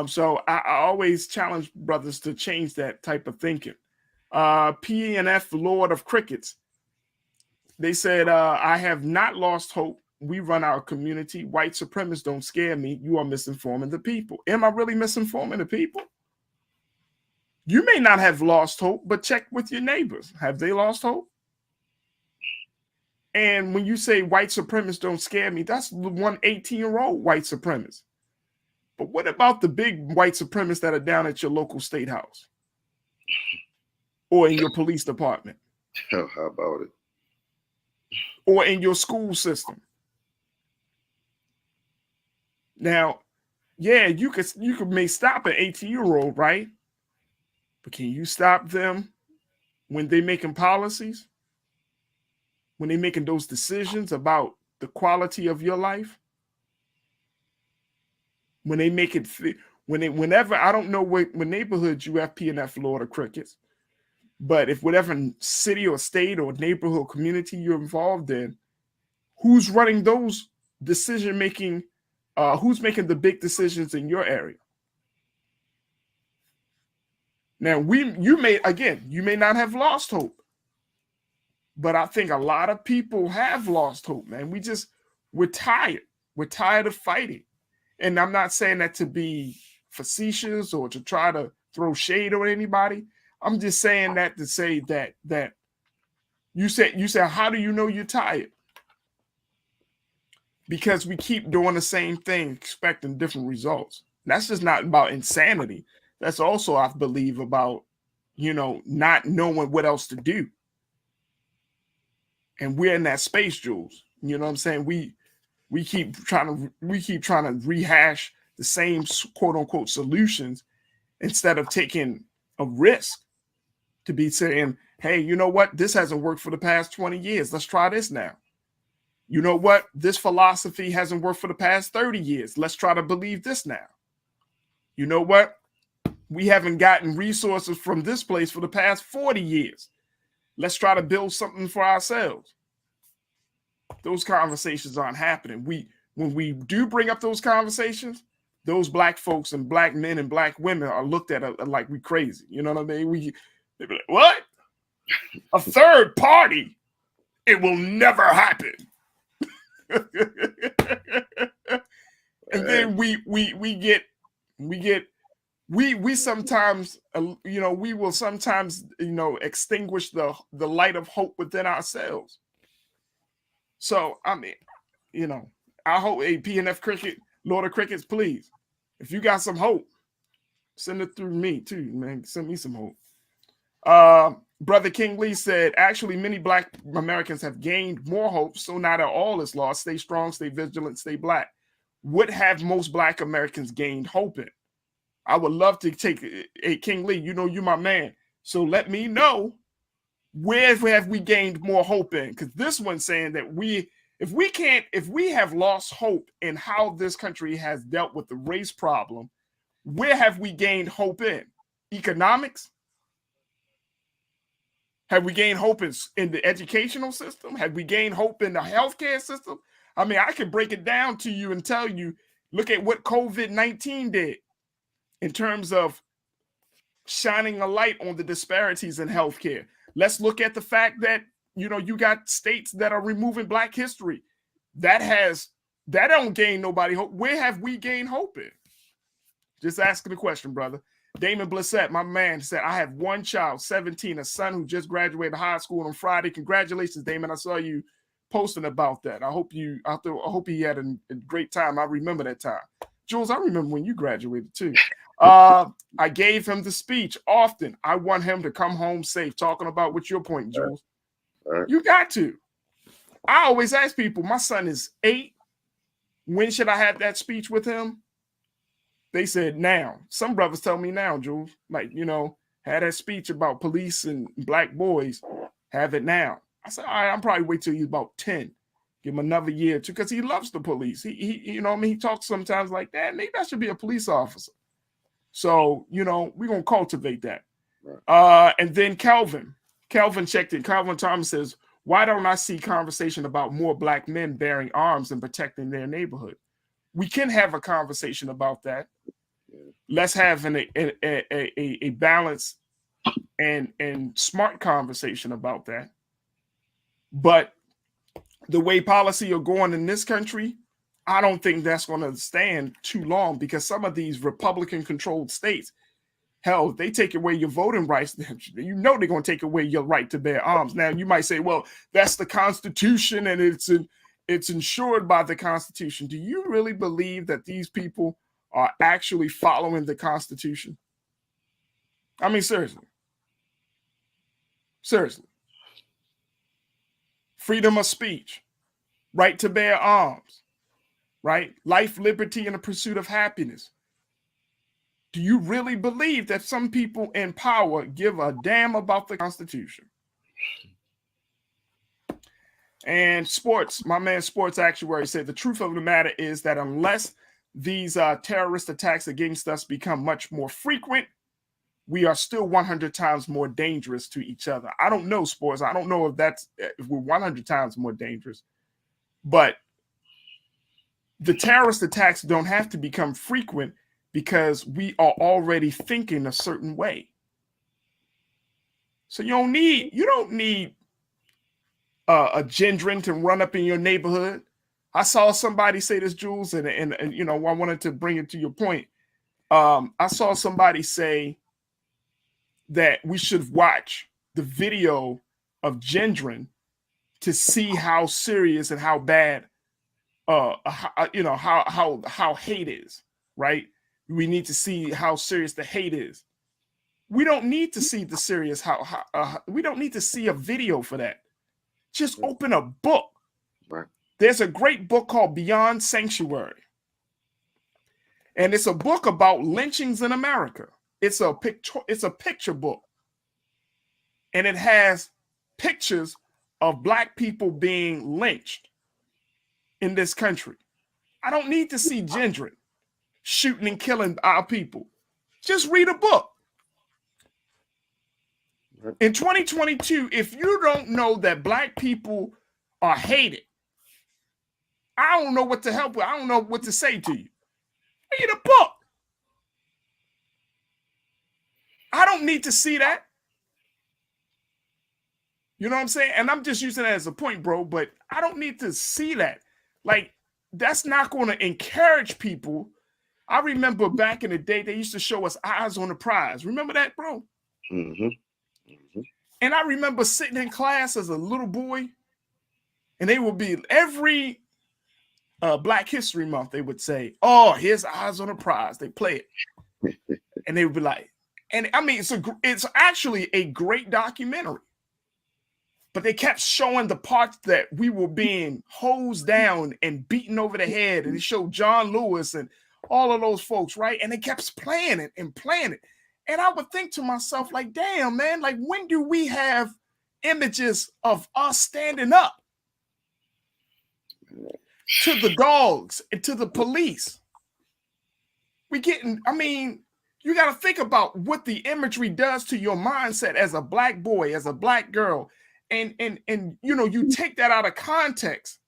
So I always challenge brothers to change that type of thinking. P&F Lord of Crickets. They said, I have not lost hope. We run our community. White supremacists don't scare me. You are misinforming the people. Am I really misinforming the people? You may not have lost hope, but check with your neighbors. Have they lost hope? And when you say white supremacists don't scare me, that's one 18-year-old white supremacist. But what about the big white supremacists that are down at your local state house or in your police department? How about it? Or in your school system? Now, yeah, you may stop an 18-year-old, right? But can you stop them when they're making policies? When they're making those decisions about the quality of your life? When they make it, whenever, I don't know what neighborhoods you have P&F Florida Crickets, but if whatever city or state or neighborhood community you're involved in, who's running those decision-making, who's making the big decisions in your area? Now, you may not have lost hope, but I think a lot of people have lost hope, man. We're tired. We're tired of fighting. And I'm not saying that to be facetious or to try to throw shade on anybody. I'm just saying that to say that you said, how do you know you're tired? Because we keep doing the same thing, expecting different results. That's just not about insanity. That's also, I believe, about, not knowing what else to do. And we're in that space, Jules. You know what I'm saying? We keep trying to rehash the same quote unquote solutions instead of taking a risk to be saying, hey, you know what? This hasn't worked for the past 20 years. Let's try this now. You know what? This philosophy hasn't worked for the past 30 years. Let's try to believe this now. You know what? We haven't gotten resources from this place for the past 40 years. Let's try to build something for ourselves. Those conversations aren't happening. When we do bring up those conversations, those black folks and black men and black women are looked at like we crazy. You know what I mean? They be like, what? A third party? It will never happen. And then we sometimes, we will sometimes, extinguish the light of hope within ourselves. So, I mean, I hope a P&F Cricket, Lord of Crickets, please, if you got some hope, send it through me too, man. Send me some hope. Brother King Lee said, actually, many black Americans have gained more hope, so not all is lost. Stay strong, stay vigilant, stay black. What have most black Americans gained hope in? I would love to take a King Lee. You know, you my man. So let me know, where have we gained more hope in? Because this one's saying that if we have lost hope in how this country has dealt with the race problem, where have we gained hope in? Economics? Have we gained hope in the educational system? Have we gained hope in the healthcare system? I mean, I can break it down to you and tell you, look at what COVID-19 did in terms of shining a light on the disparities in healthcare. Let's look at the fact that, you know, you got states that are removing Black history. That don't gain nobody hope. Where have we gained hope in? Just asking the question, brother. Damon Blissett, my man, said, I have one child, 17, a son who just graduated high school on Friday. Congratulations, Damon. I saw you posting about that. I hope he had a great time. I remember that time. Jules, I remember when you graduated too. I gave him the speech often. I want him to come home safe. Talking about what's your point, Jules? You got to. I always ask people, my son is 8. When should I have that speech with him? They said now. Some brothers tell me now, Jules. Like, you know, had that speech about police and Black boys. Have it now. I said, all right, I'll probably wait till he's about 10. Give him another year or two, because he loves the police. He you know what I mean? He talks sometimes like that. Maybe I should be a police officer. So, you know, we're going to cultivate that. Right. And then Kelvin checked in. Calvin Thomas says, why don't I see conversation about more Black men bearing arms and protecting their neighborhood? We can have a conversation about that. Let's have a balanced and smart conversation about that. But the way policy are going in this country, I don't think that's going to stand too long, because some of these Republican-controlled states, hell, they take away your voting rights. You know they're going to take away your right to bear arms. Now, you might say, well, that's the Constitution and it's ensured by the Constitution. Do you really believe that these people are actually following the Constitution? I mean, seriously. Seriously. Freedom of speech, right to bear arms, right? Life, liberty, and the pursuit of happiness. Do you really believe that some people in power give a damn about the Constitution? And sports, my man Sports Actuary said, the truth of the matter is that unless these terrorist attacks against us become much more frequent, we are still 100 times more dangerous to each other. I don't know, Sports. I don't know if we're 100 times more dangerous, but the terrorist attacks don't have to become frequent because we are already thinking a certain way. So you don't need a gendrin to run up in your neighborhood. I saw somebody say this, Jules, and you know, I wanted to bring it to your point. I saw somebody say that we should watch the video of gendrin to see how serious and how bad, you know, how hate is, right? We need to see how serious the hate is. We don't need to see the serious we don't need to see a video for that. Just open a book. Right. There's a great book called Beyond Sanctuary. And it's a book about lynchings in America. It's a picture book. And it has pictures of Black people being lynched in this country. I don't need to see gendrin shooting and killing our people. Just read a book. In 2022, if you don't know that Black people are hated, I don't know what to help with. I don't know what to say to you. Read a book. I don't need to see that. You know what I'm saying? And I'm just using that as a point, bro, but I don't need to see that. Like, that's not going to encourage people. I remember back in the day, they used to show us Eyes on the Prize. Remember that, bro? Mm-hmm. Mm-hmm. And I remember sitting in class as a little boy, and they would be every Black History Month, they would say, oh, here's Eyes on the Prize. They play it. And they would be like, and I mean, it's actually a great documentary. But they kept showing the parts that we were being hosed down and beaten over the head. And they showed John Lewis and all of those folks, right? And it kept playing it and playing it. And I would think to myself, like, damn, man, like, when do we have images of us standing up to the dogs and to the police? I mean, you got to think about what the imagery does to your mindset as a black boy, as a black girl. And you know, you take that out of context.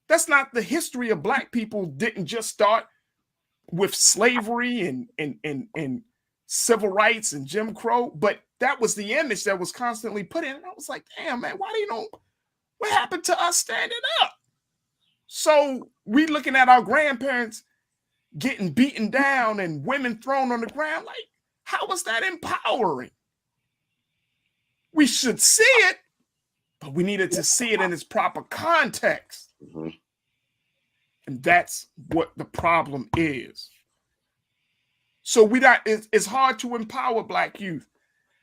That's not the history of black people. Didn't just start with slavery and civil rights and Jim Crow, but that was the image that was constantly put in. And I was like, damn, man, what happened to us standing up? So we looking at our grandparents getting beaten down and women thrown on the ground. Like, how was that empowering? We should see it, but we needed to see it in its proper context. Mm-hmm. And that's what the problem is. So it's hard to empower black youth.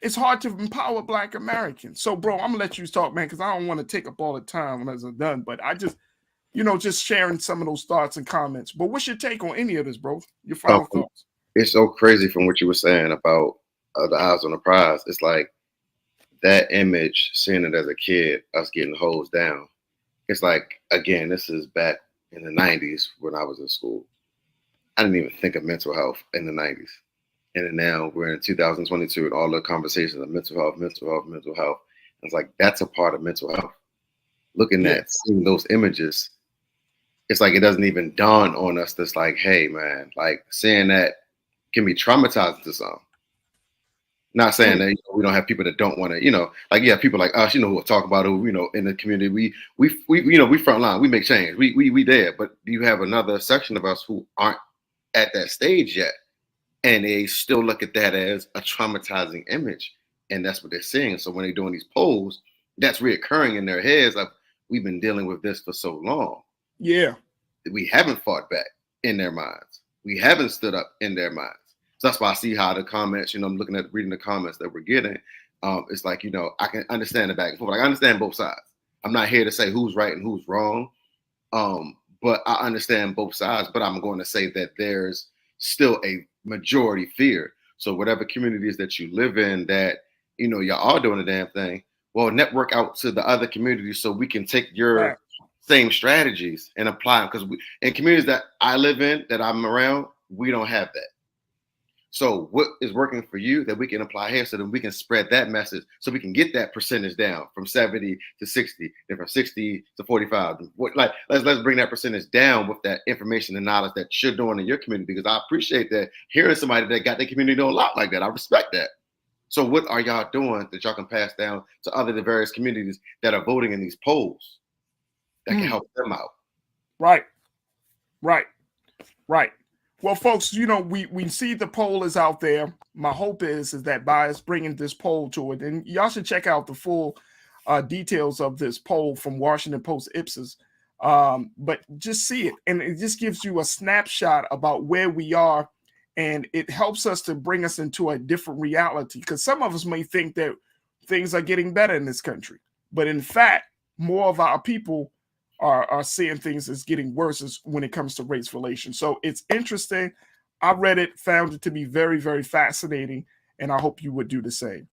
It's hard to empower black Americans. So, bro, I'm gonna let you talk, man, because I don't want to take up all the time as I'm done. But I just, just sharing some of those thoughts and comments. But what's your take on any of this, bro? Your final thoughts? It's so crazy from what you were saying about the eyes on the prize. It's like that image, seeing it as a kid, us getting hosed down. It's like, again, this is back in the 90s when I was in school. I didn't even think of mental health in the 90s. And then now we're in 2022 and all the conversations of mental health. It's like, that's a part of mental health. Looking at, seeing those images, it's like it doesn't even dawn on us that's like, hey, man, like seeing that can be traumatizing to some. Not saying that we don't have people that don't want to, like, yeah, people like us, who will talk about it, in the community, we front line, we make change, we there. But you have another section of us who aren't at that stage yet, and they still look at that as a traumatizing image, and that's what they're seeing. So when they're doing these polls, that's reoccurring in their heads of, we've been dealing with this for so long. Yeah, we haven't fought back in their minds. We haven't stood up in their minds. So that's why I see how the comments, I'm looking at reading the comments that we're getting. It's like, I can understand the back and forth. Like, I understand both sides. I'm not here to say who's right and who's wrong. But I understand both sides. But I'm going to say that there's still a majority fear. So whatever communities that you live in that, y'all are doing the damn thing, well, network out to the other communities so we can take your same strategies and apply them. Because in communities that I live in, that I'm around, we don't have that. So what is working for you that we can apply here so that we can spread that message so we can get that percentage down from 70 to 60, then from 60 to 45. Let's bring that percentage down with that information and knowledge that you're doing in your community, because I appreciate that hearing somebody that got their community doing a lot like that. I respect that. So what are y'all doing that y'all can pass down to the various communities that are voting in these polls that can help them out? Right. Well, folks, we see the poll is out there. My hope is that by us bringing this poll to it, and y'all should check out the full details of this poll from Washington Post Ipsos, but just see it. And it just gives you a snapshot about where we are, and it helps us to bring us into a different reality, because some of us may think that things are getting better in this country, but in fact, more of our people are seeing things as getting worse when it comes to race relations. So it's interesting. I read it, found it to be very, very fascinating, and I hope you would do the same.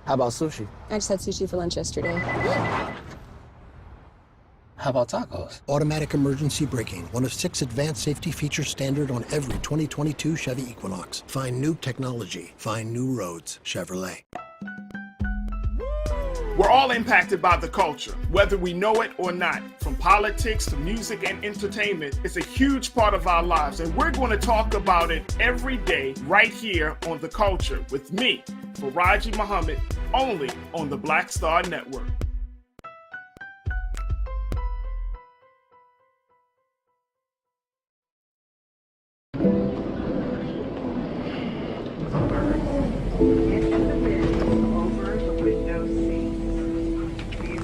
How about sushi? I just had sushi for lunch yesterday. How about tacos? Automatic emergency braking, one of 6 advanced safety features standard on every 2022 Chevy Equinox. Find new technology. Find new roads. Chevrolet. We're all impacted by the culture, whether we know it or not. From politics to music and entertainment, it's a huge part of our lives, and we're going to talk about it every day right here on The Culture with me, Faraji Muhammad, only on the Black Star Network.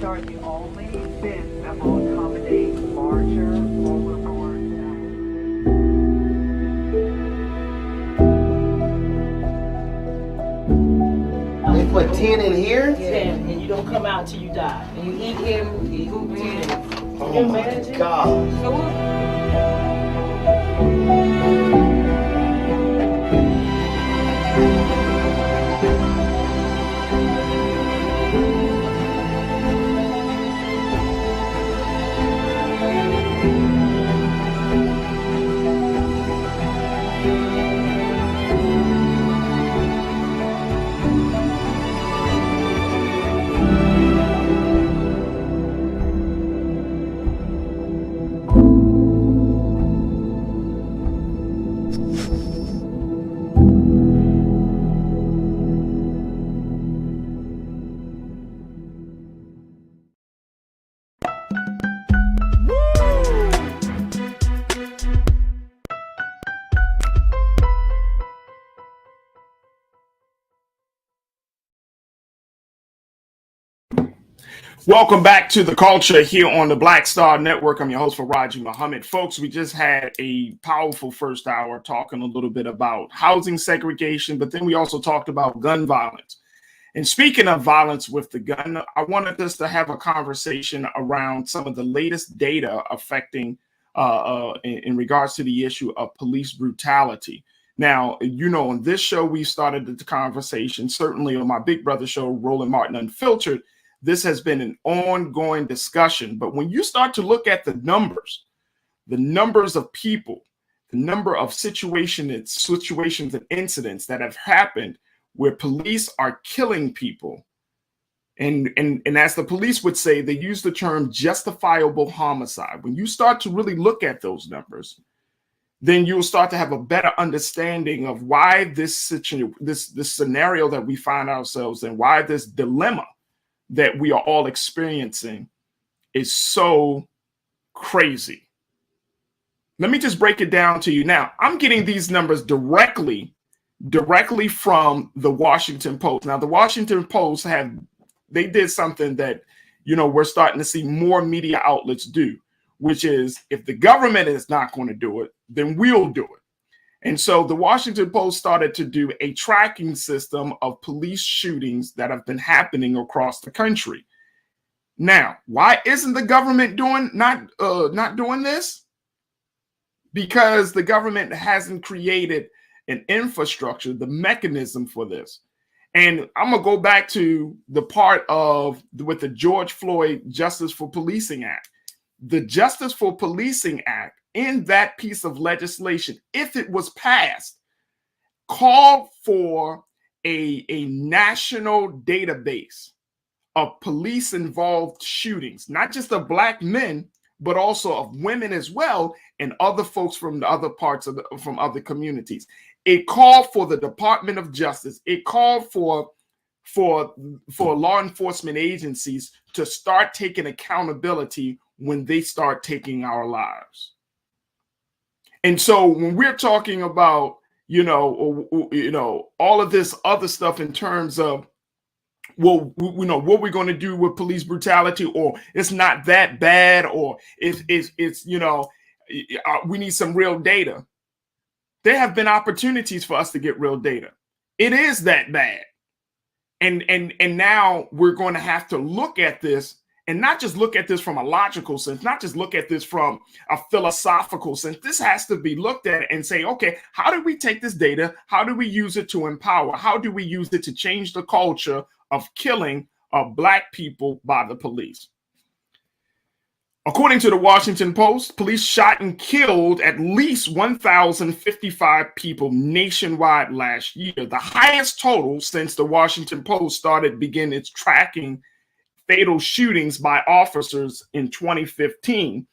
Are the only bins that will accommodate larger overboard. 10 in here? 10, and you don't come out till you die. And you eat him, you poop him. Oh my God. So what? Welcome back to The Culture here on the Black Star Network. I'm your host, Faraji Muhammad. Folks, we just had a powerful first hour talking a little bit about housing segregation, but then we also talked about gun violence. And speaking of violence with the gun, I wanted us to have a conversation around some of the latest data affecting in regards to the issue of police brutality. Now, you know, on this show, we started the conversation, certainly on my Big Brother show, Roland Martin Unfiltered. This has been an ongoing discussion. But when you start to look at the numbers of people, the number of situations and incidents that have happened where police are killing people, and as the police would say, they use the term justifiable homicide. When you start to really look at those numbers, then you'll start to have a better understanding of why this scenario that we find ourselves in, why this dilemma that we are all experiencing is so crazy. Let me just break it down to you. Now, I'm getting these numbers directly from the Washington Post. Now, the Washington Post they did something that, you know, we're starting to see more media outlets do, which is if the government is not going to do it, then we'll do it. And so the Washington Post started to do a tracking system of police shootings that have been happening across the country. Now, why isn't the government not doing this? Because the government hasn't created an infrastructure, the mechanism for this. And I'm gonna go back to the part with the George Floyd Justice for Policing Act. The Justice for Policing Act, in that piece of legislation, if it was passed, called for a national database of police-involved shootings, not just of Black men, but also of women as well, and other folks from the other parts from other communities. It called for the Department of Justice. It called for law enforcement agencies to start taking accountability when they start taking our lives. And so when we're talking about, you know, all of this other stuff in terms of, well, you know, what we're going to do with police brutality, or it's not that bad, or it's you know, we need some real data. There have been opportunities for us to get real data. It is that bad. And now we're going to have to look at this, and not just look at this from a logical sense, not just look at this from a philosophical sense. This has to be looked at and say, okay, how do we take this data? How do we use it to empower? How do we use it to change the culture of killing of Black people by the police? According to the Washington Post, police shot and killed at least 1,055 people nationwide last year, the highest total since the Washington Post began its tracking fatal shootings by officers in 2015.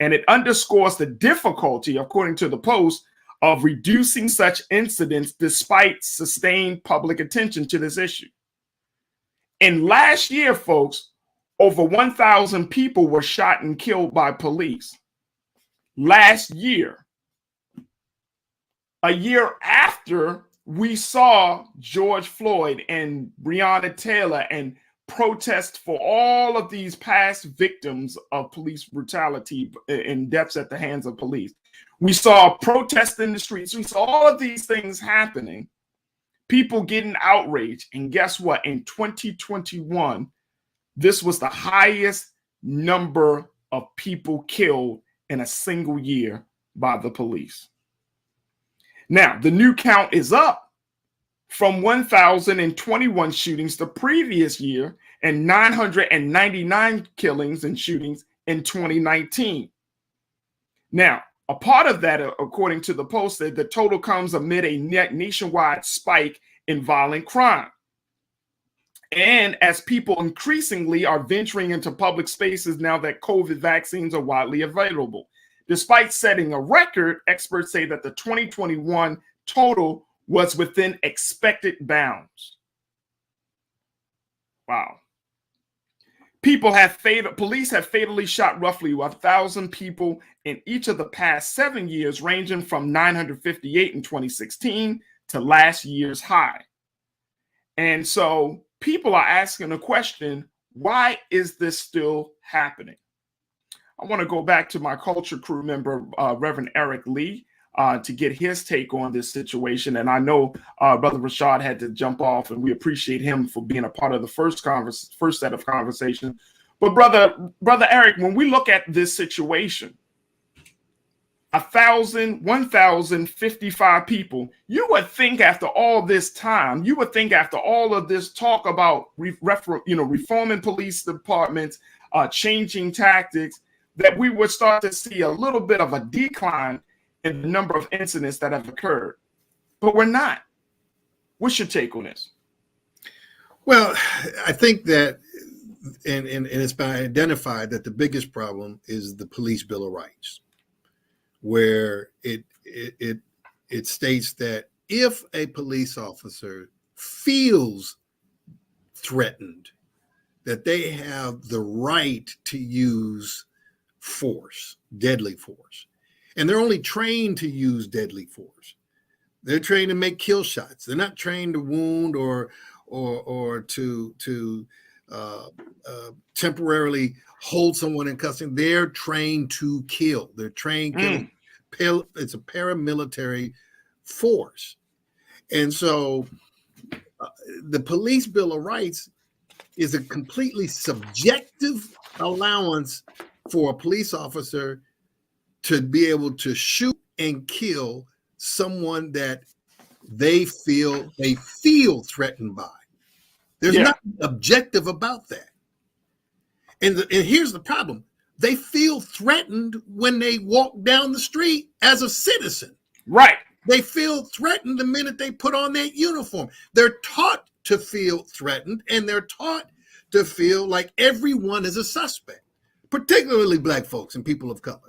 And it underscores the difficulty, according to the Post, of reducing such incidents despite sustained public attention to this issue. And last year, folks, over 1,000 people were shot and killed by police. Last year, a year after we saw George Floyd and Breonna Taylor and protest for all of these past victims of police brutality and deaths at the hands of police. We saw protests in the streets. We saw all of these things happening. people getting outraged. And guess what? In 2021, this was the highest number of people killed in a single year by the police. Now, the new count is up from 1,021 shootings the previous year and 999 killings and shootings in 2019. Now, a part of that, according to the Post, said the total comes amid a nationwide spike in violent crime. And as people increasingly are venturing into public spaces now that COVID vaccines are widely available. Despite setting a record, experts say that the 2021 total was within expected bounds. Wow. Police have fatally shot roughly 1,000 people in each of the past 7 years, ranging from 958 in 2016 to last year's high. And so people are asking the question, why is this still happening? I want to go back to my culture crew member, Reverend Eric Lee, to get his take on this situation. And I know Brother Rashad had to jump off, and we appreciate him for being a part of the first set of conversation. But Brother Eric, when we look at this situation, 1,055 people, you would think after all this time, you would think after all of this talk about reforming police departments, changing tactics, that we would start to see a little bit of a decline in the number of incidents that have occurred. But we're not. What's your take on this? Well, I think that, and it's been identified that the biggest problem is the Police Bill of Rights, where it states that if a police officer feels threatened, that they have the right to use force, deadly force. And they're only trained to use deadly force. They're trained to make kill shots. They're not trained to wound or to temporarily hold someone in custody. They're trained to kill. They're trained killing. It's a paramilitary force. And so the Police Bill of Rights is a completely subjective allowance for a police officer to be able to shoot and kill someone that they feel threatened by. There's nothing objective about that. And here's the problem. They feel threatened when they walk down the street as a citizen. Right. They feel threatened the minute they put on that uniform. They're taught to feel threatened, and they're taught to feel like everyone is a suspect, particularly Black folks and people of color.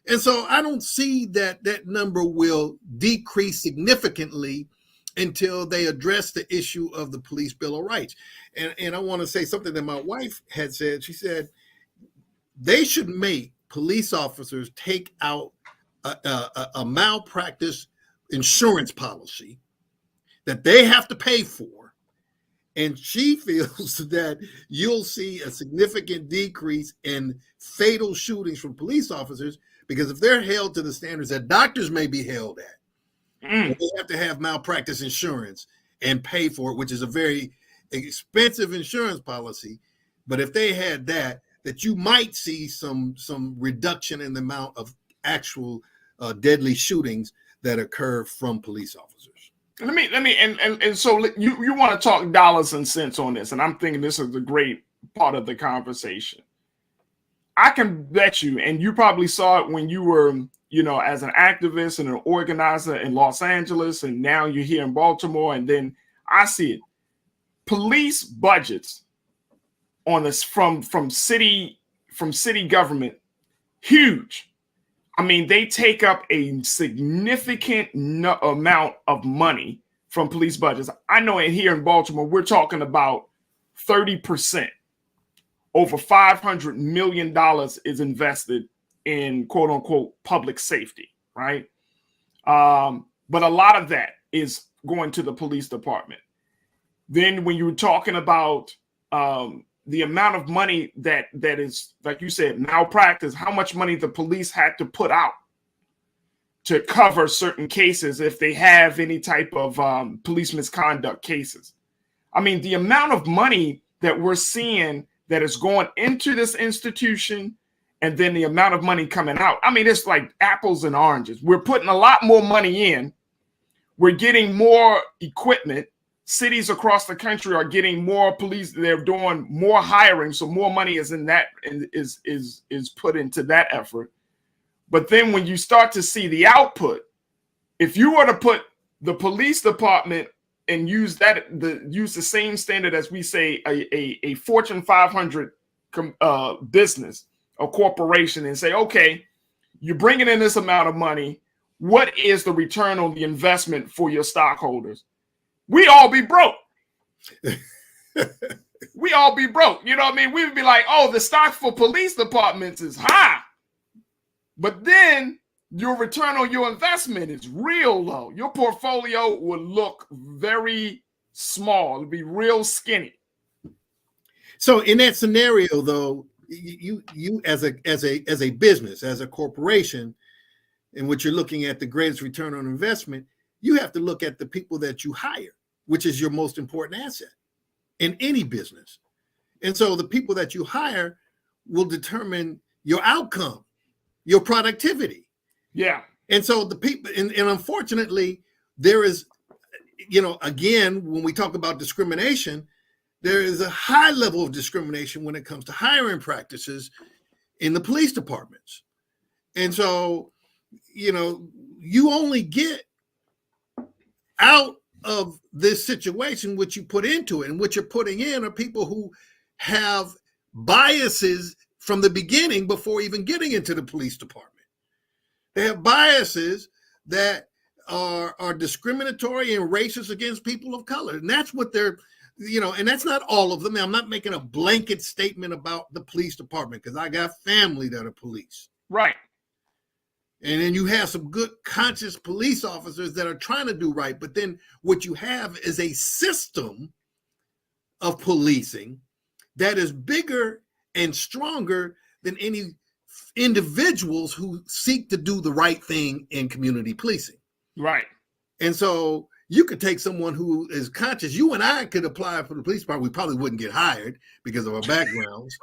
And so I don't see that number will decrease significantly until they address the issue of the Police Bill of Rights. And I want to say something that my wife had said. She said they should make police officers take out a malpractice insurance policy that they have to pay for. And she feels that you'll see a significant decrease in fatal shootings from police officers, because if they're held to the standards that doctors may be held at, they have to have malpractice insurance and pay for it, which is a very expensive insurance policy. But if they had that you might see some reduction in the amount of actual deadly shootings that occur from police officers. Let me and so you want to talk dollars and cents on this, and I'm thinking this is a great part of the conversation. I can bet you, and you probably saw it when you were, as an activist and an organizer in Los Angeles, and now you're here in Baltimore, and then I see it. Police budgets on this from city government, huge. I mean, they take up a significant amount of money from police budgets. I know here in Baltimore, we're talking about 30%. Over $500 million is invested in quote unquote public safety, right? But a lot of that is going to the police department. Then when you're talking about the amount of money that is, like you said, malpractice, how much money the police had to put out to cover certain cases if they have any type of police misconduct cases. I mean, the amount of money that we're seeing that is going into this institution and then the amount of money coming out. I mean, it's like apples and oranges. We're putting a lot more money in. We're getting more equipment. Cities across the country are getting more police. They're doing more hiring. So more money is in that and is put into that effort. But then when you start to see the output, if you were to put the police department and use the same standard as we say a Fortune 500 business, a corporation, and say, okay, you're bringing in this amount of money. What is the return on the investment for your stockholders? We all be broke. We all be broke. You know what I mean? We would be like, oh, the stock for police departments is high. But then your return on your investment is real low. Your portfolio will look very small. It'll be real skinny. So in that scenario, though, you as a business, as a corporation, in which you're looking at the greatest return on investment, you have to look at the people that you hire, which is your most important asset in any business. And so the people that you hire will determine your outcome, your productivity. Yeah. And so the people, and unfortunately, there is, again, when we talk about discrimination, there is a high level of discrimination when it comes to hiring practices in the police departments. And so, you only get out of this situation what you put into it, and what you're putting in are people who have biases from the beginning before even getting into the police department. They have biases that are discriminatory and racist against people of color. And that's what they're, and that's not all of them. I'm not making a blanket statement about the police department because I got family that are police. Right. And then you have some good conscious police officers that are trying to do right. But then what you have is a system of policing that is bigger and stronger than any individuals who seek to do the right thing in community policing. Right. And so you could take someone who is conscious. You and I could apply for the police department. We probably wouldn't get hired because of our backgrounds.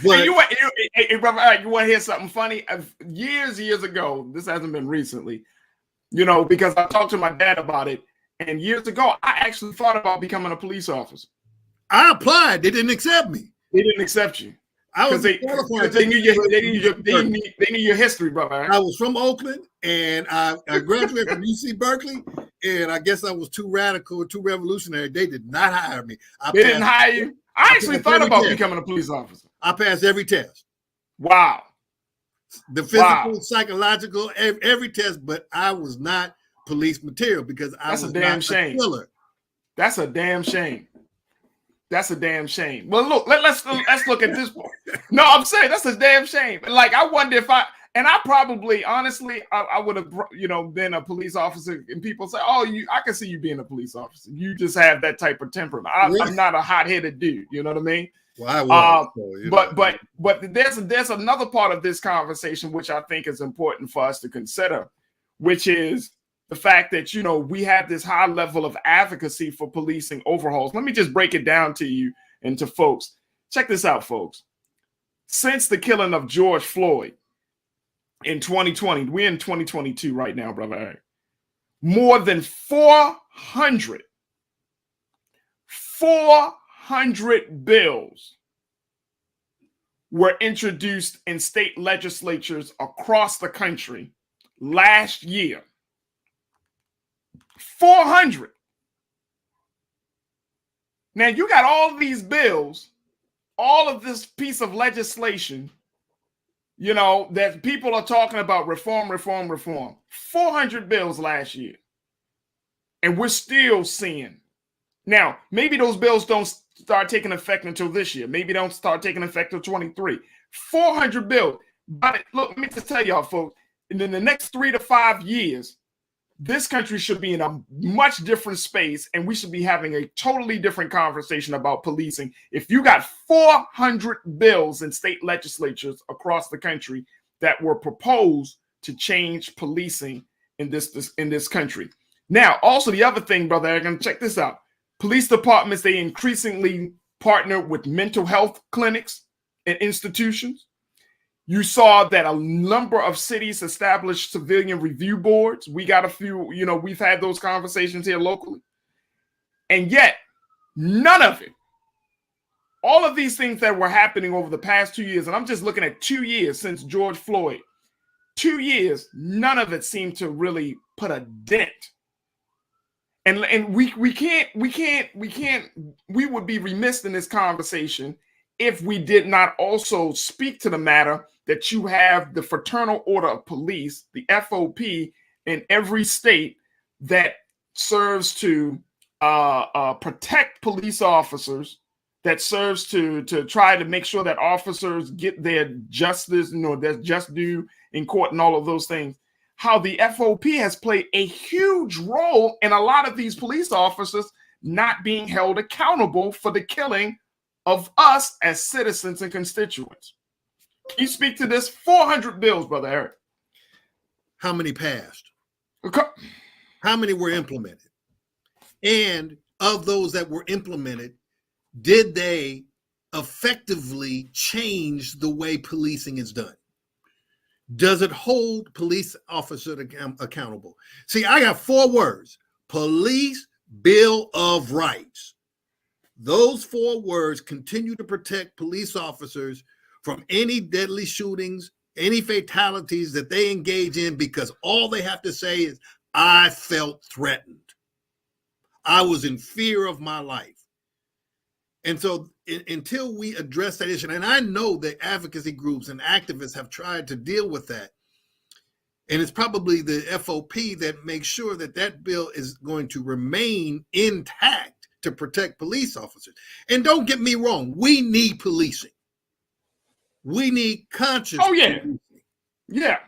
But hey, you want to hear something funny? Years ago, this hasn't been recently, because I talked to my dad about it. And years ago, I actually thought about becoming a police officer. I applied. They didn't accept me. They didn't accept you. Because they knew your history, brother. I was from Oakland, and I graduated from UC Berkeley, and I guess I was too radical, too revolutionary. They did not hire me. They didn't hire you? I actually thought about becoming a police officer. I passed every test. Wow. The physical, psychological, every test, but I was not police material because I was not a killer. That's a damn shame. That's a damn shame. Well, look, let's look at this point. No, I'm saying that's a damn shame. Like, I wonder if I probably, honestly, I would have, been a police officer, and people say, oh, I can see you being a police officer. You just have that type of temperament. I'm not a hot-headed dude. You know what I mean? Well, I was. But there's another part of this conversation which I think is important for us to consider, which is the fact that, we have this high level of advocacy for policing overhauls. Let me just break it down to you and to folks. Check this out, folks. Since the killing of George Floyd in 2020, we're in 2022 right now, brother. More than 400 bills were introduced in state legislatures across the country last year. 400. Now you got all these bills, all of this piece of legislation, that people are talking about reform. 400 bills last year. And we're still seeing. Now, maybe those bills don't start taking effect until this year. Maybe don't start taking effect until 23. 400 bills. But look, let me just tell y'all, folks, in the next 3 to 5 years, this country should be in a much different space, and we should be having a totally different conversation about policing. If you got 400 bills in state legislatures across the country that were proposed to change policing in this country. Now, also the other thing, brother Eric, and check this out. Police departments, they increasingly partner with mental health clinics and institutions. You saw that a number of cities established civilian review boards. We got a few, we've had those conversations here locally. And yet, none of it, all of these things that were happening over the past 2 years, and I'm just looking at 2 years since George Floyd, 2 years, none of it seemed to really put a dent. And we would be remiss in this conversation if we did not also speak to the matter that you have the Fraternal Order of Police, the FOP, in every state that serves to protect police officers, that serves to try to make sure that officers get their justice, their just due in court and all of those things. How the FOP has played a huge role in a lot of these police officers not being held accountable for the killing of us as citizens and constituents. Can you speak to this? 400 bills, Brother Eric. How many passed? Okay. How many were implemented? And of those that were implemented, did they effectively change the way policing is done? Does it hold police officers accountable? See, I got 4 words: Police Bill of Rights. Those 4 words continue to protect police officers from any deadly shootings, any fatalities that they engage in, because all they have to say is, I felt threatened. I was in fear of my life. And so until we address that issue, and I know that advocacy groups and activists have tried to deal with that, and it's probably the FOP that makes sure that that bill is going to remain intact to protect police officers. And don't get me wrong, we need policing. We need conscious policing. Yeah.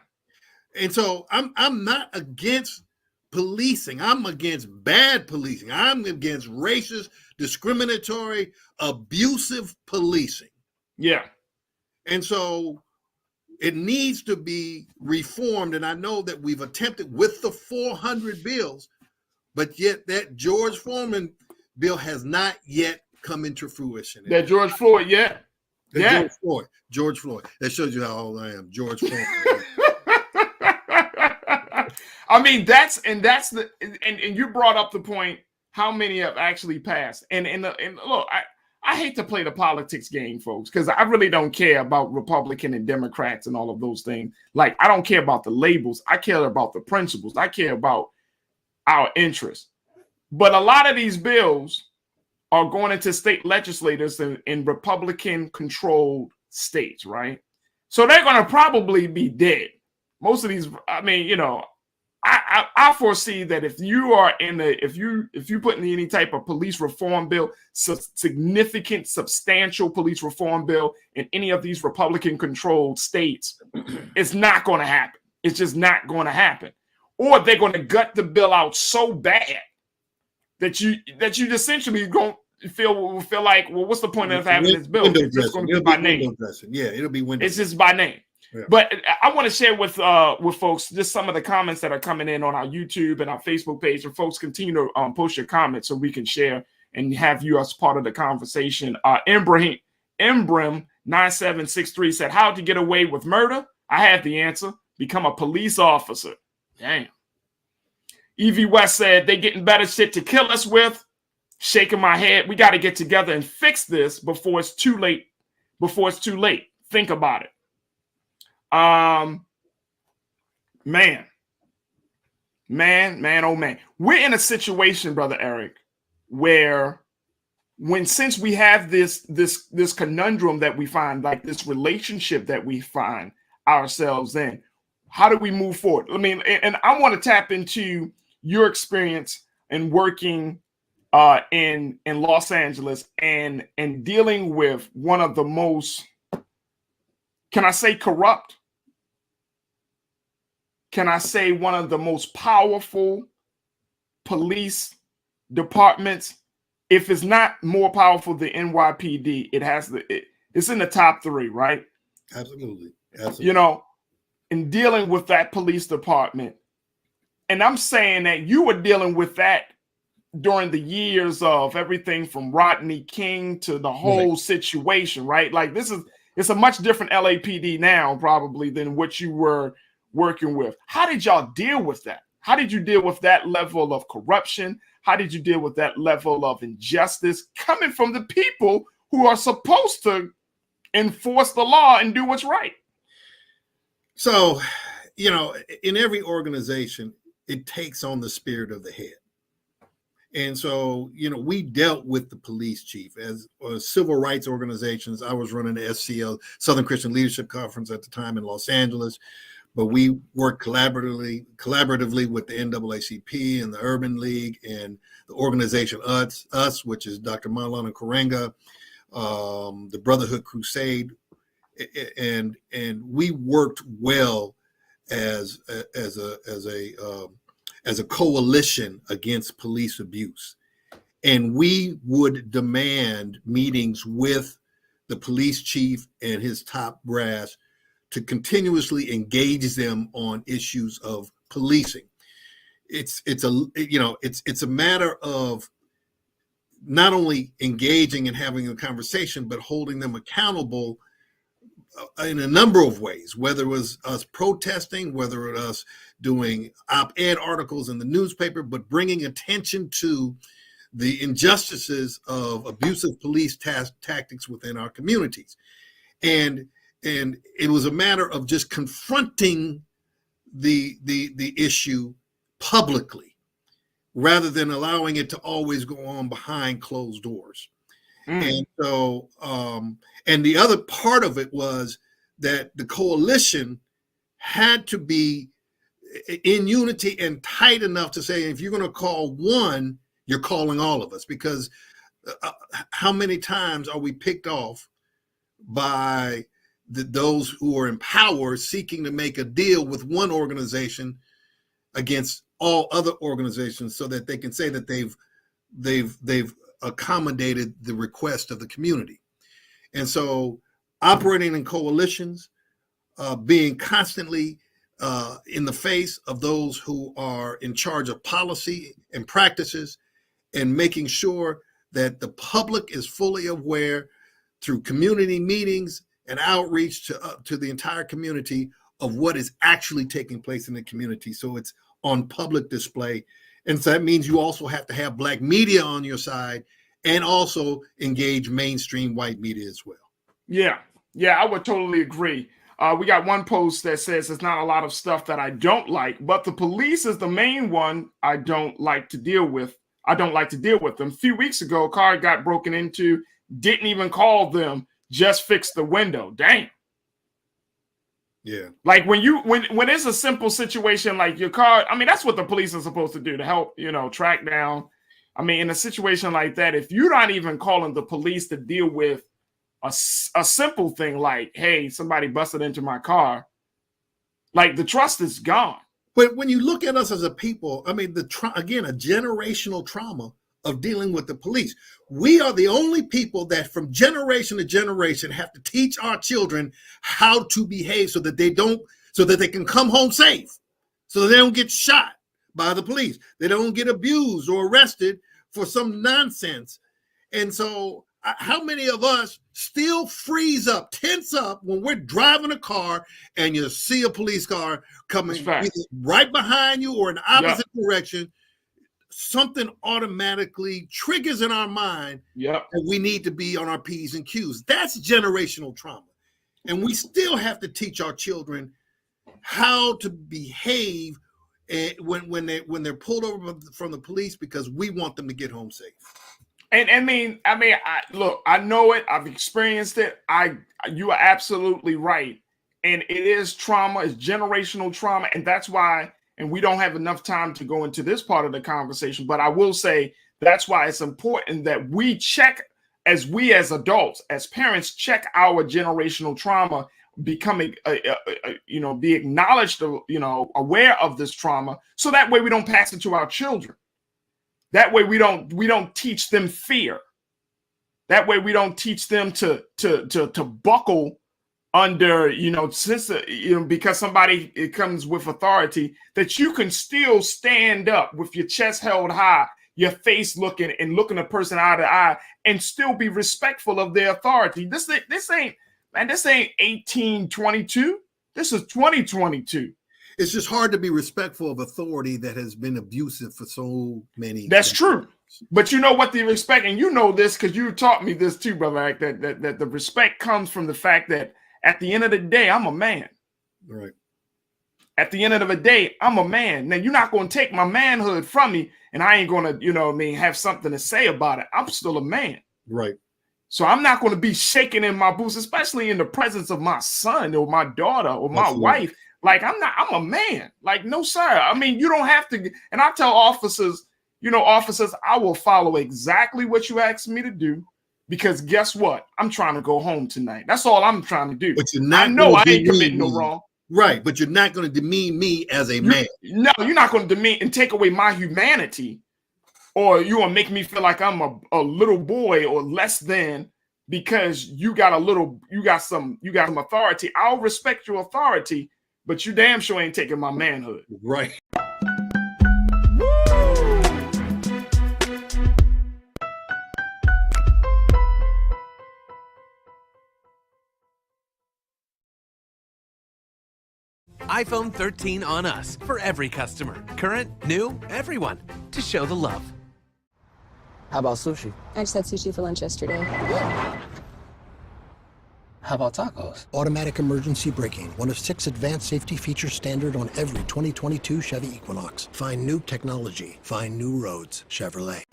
And so I'm not against policing. I'm against bad policing. I'm against racist, discriminatory, abusive policing. Yeah. And so it needs to be reformed. And I know that we've attempted with the 400 bills, but yet that George Foreman bill has not yet come into fruition. That George Floyd, yeah. George Floyd. That shows you how old I am. George Floyd. I mean, and you brought up the point, how many have actually passed. And look, I hate to play the politics game, folks, because I really don't care about Republican and Democrats and all of those things. Like, I don't care about the labels. I care about the principles. I care about our interests. But a lot of these bills are going into state legislators in Republican-controlled states, right? So they're going to probably be dead. Most of these, I mean, I foresee that if you are if you put in any type of police reform bill, significant, substantial police reform bill in any of these Republican-controlled states, it's not going to happen. It's just not going to happen. Or they're going to gut the bill out so bad that you essentially don't feel like, well, what's the point of having this bill? It's just going to be by name. Yeah, it'll be window. It's just by name. Yeah. But I want to share with folks just some of the comments that are coming in on our YouTube and our Facebook page. And folks, continue to post your comments so we can share and have you as part of the conversation. Embrim 9763 said, "How to get away with murder? I have the answer. Become a police officer." Damn. Evie West said, "They getting better shit to kill us with." Shaking my head. We got to get together and fix this before it's too late. Think about it. Man, oh man. We're in a situation, Brother Eric, where since we have this conundrum that we find, like this relationship that we find ourselves in, how do we move forward? I mean, and I want to tap into your experience in working in Los Angeles and dealing with one of the most, can I say corrupt? Can I say one of the most powerful police departments? If it's not more powerful than NYPD, it's in the top 3, right? Absolutely. in dealing with that police department. And I'm saying that you were dealing with that during the years of everything from Rodney King to the whole situation, right? Like it's a much different LAPD now probably than what you were working with. How did y'all deal with that? How did you deal with that level of corruption? How did you deal with that level of injustice coming from the people who are supposed to enforce the law and do what's right? So, you know, in every organization, it takes on the spirit of the head. And so, you know, we dealt with the police chief as civil rights organizations. I was running the SCL, Southern Christian Leadership Conference at the time in Los Angeles, but we worked collaboratively with the NAACP and the Urban League and the organization US, which is Dr. Maulana Karenga, the Brotherhood Crusade, and we worked well as a coalition against police abuse. And we would demand meetings with the police chief and his top brass to continuously engage them on issues of policing. It's a matter of not only engaging and having a conversation, but holding them accountable in a number of ways, whether it was us protesting, whether it was us doing op-ed articles in the newspaper, but bringing attention to the injustices of abusive police tactics within our communities. And it was a matter of just confronting the issue publicly, rather than allowing it to always go on behind closed doors. And so, and the other part of it was that the coalition had to be in unity and tight enough to say, if you're going to call one, you're calling all of us, because how many times are we picked off by those who are in power seeking to make a deal with one organization against all other organizations so that they can say that they've accommodated the request of the community. And so operating in coalitions, being constantly in the face of those who are in charge of policy and practices, and making sure that the public is fully aware through community meetings and outreach to the entire community of what is actually taking place in the community. So it's on public display. And so that means you also have to have Black media on your side and also engage mainstream white media as well. Yeah, I would totally agree. We got one post that says there's not a lot of stuff that I don't like, but the police is the main one I don't like to deal with. I don't like to deal with them. A few weeks ago, a car got broken into, didn't even call them, just fixed the window. Dang. Yeah. Like when it's a simple situation like your car, I mean, that's what the police are supposed to do, to help, track down. I mean, in a situation like that, if you're not even calling the police to deal with a simple thing like, hey, somebody busted into my car, like the trust is gone. But when you look at us as a people, I mean, again, a generational trauma of dealing with the police. We are the only people that from generation to generation have to teach our children how to behave so that they can come home safe, so that they don't get shot by the police. They don't get abused or arrested for some nonsense. And so how many of us still freeze up, tense up when we're driving a car and you see a police car coming either right behind you or in the opposite direction? Something automatically triggers in our mind that we need to be on our P's and Q's. That's generational trauma. And we still have to teach our children how to behave when they're pulled over from the police, because we want them to get home safe. And I mean, look, I know it. I've experienced it. You are absolutely right. And it is trauma. It's generational trauma. And that's why, and we don't have enough time to go into this part of the conversation, but I will say that's why it's important that we check, as adults, as parents, check our generational trauma, becoming, be acknowledged, aware of this trauma, so that way we don't pass it to our children. That way we don't teach them fear. That way we don't teach them to buckle under, since because somebody it comes with authority, that you can still stand up with your chest held high, your face looking a person eye to eye, and still be respectful of their authority. This ain't 1822. This is 2022. It's just hard to be respectful of authority that has been abusive for so many. That's true. But you know what the respect, and you know this because you taught me this too, brother, like that the respect comes from the fact that at the end of the day, I'm a man. Right. At the end of the day, I'm a man. Now, you're not going to take my manhood from me, and I ain't going to, have something to say about it. I'm still a man. Right. So I'm not going to be shaking in my boots, especially in the presence of my son or my daughter or my wife. Like, I'm a man. Like, no, sir. I mean, you don't have to. And I tell officers, I will follow exactly what you asked me to do. Because guess what? I'm trying to go home tonight. That's all I'm trying to do. But you're not. I know I ain't committing no wrong. Right, but you're not going to demean me as a man. No, you're not going to demean and take away my humanity, or you want to make me feel like I'm a little boy or less than because you got some authority. I'll respect your authority, but you damn sure ain't taking my manhood. Right. iPhone 13 on us for every customer. Current, new, everyone. To show the love. How about sushi? I just had sushi for lunch yesterday. How about tacos? Automatic emergency braking, one of 6 advanced safety features standard on every 2022 Chevy Equinox. Find new technology. Find new roads. Chevrolet.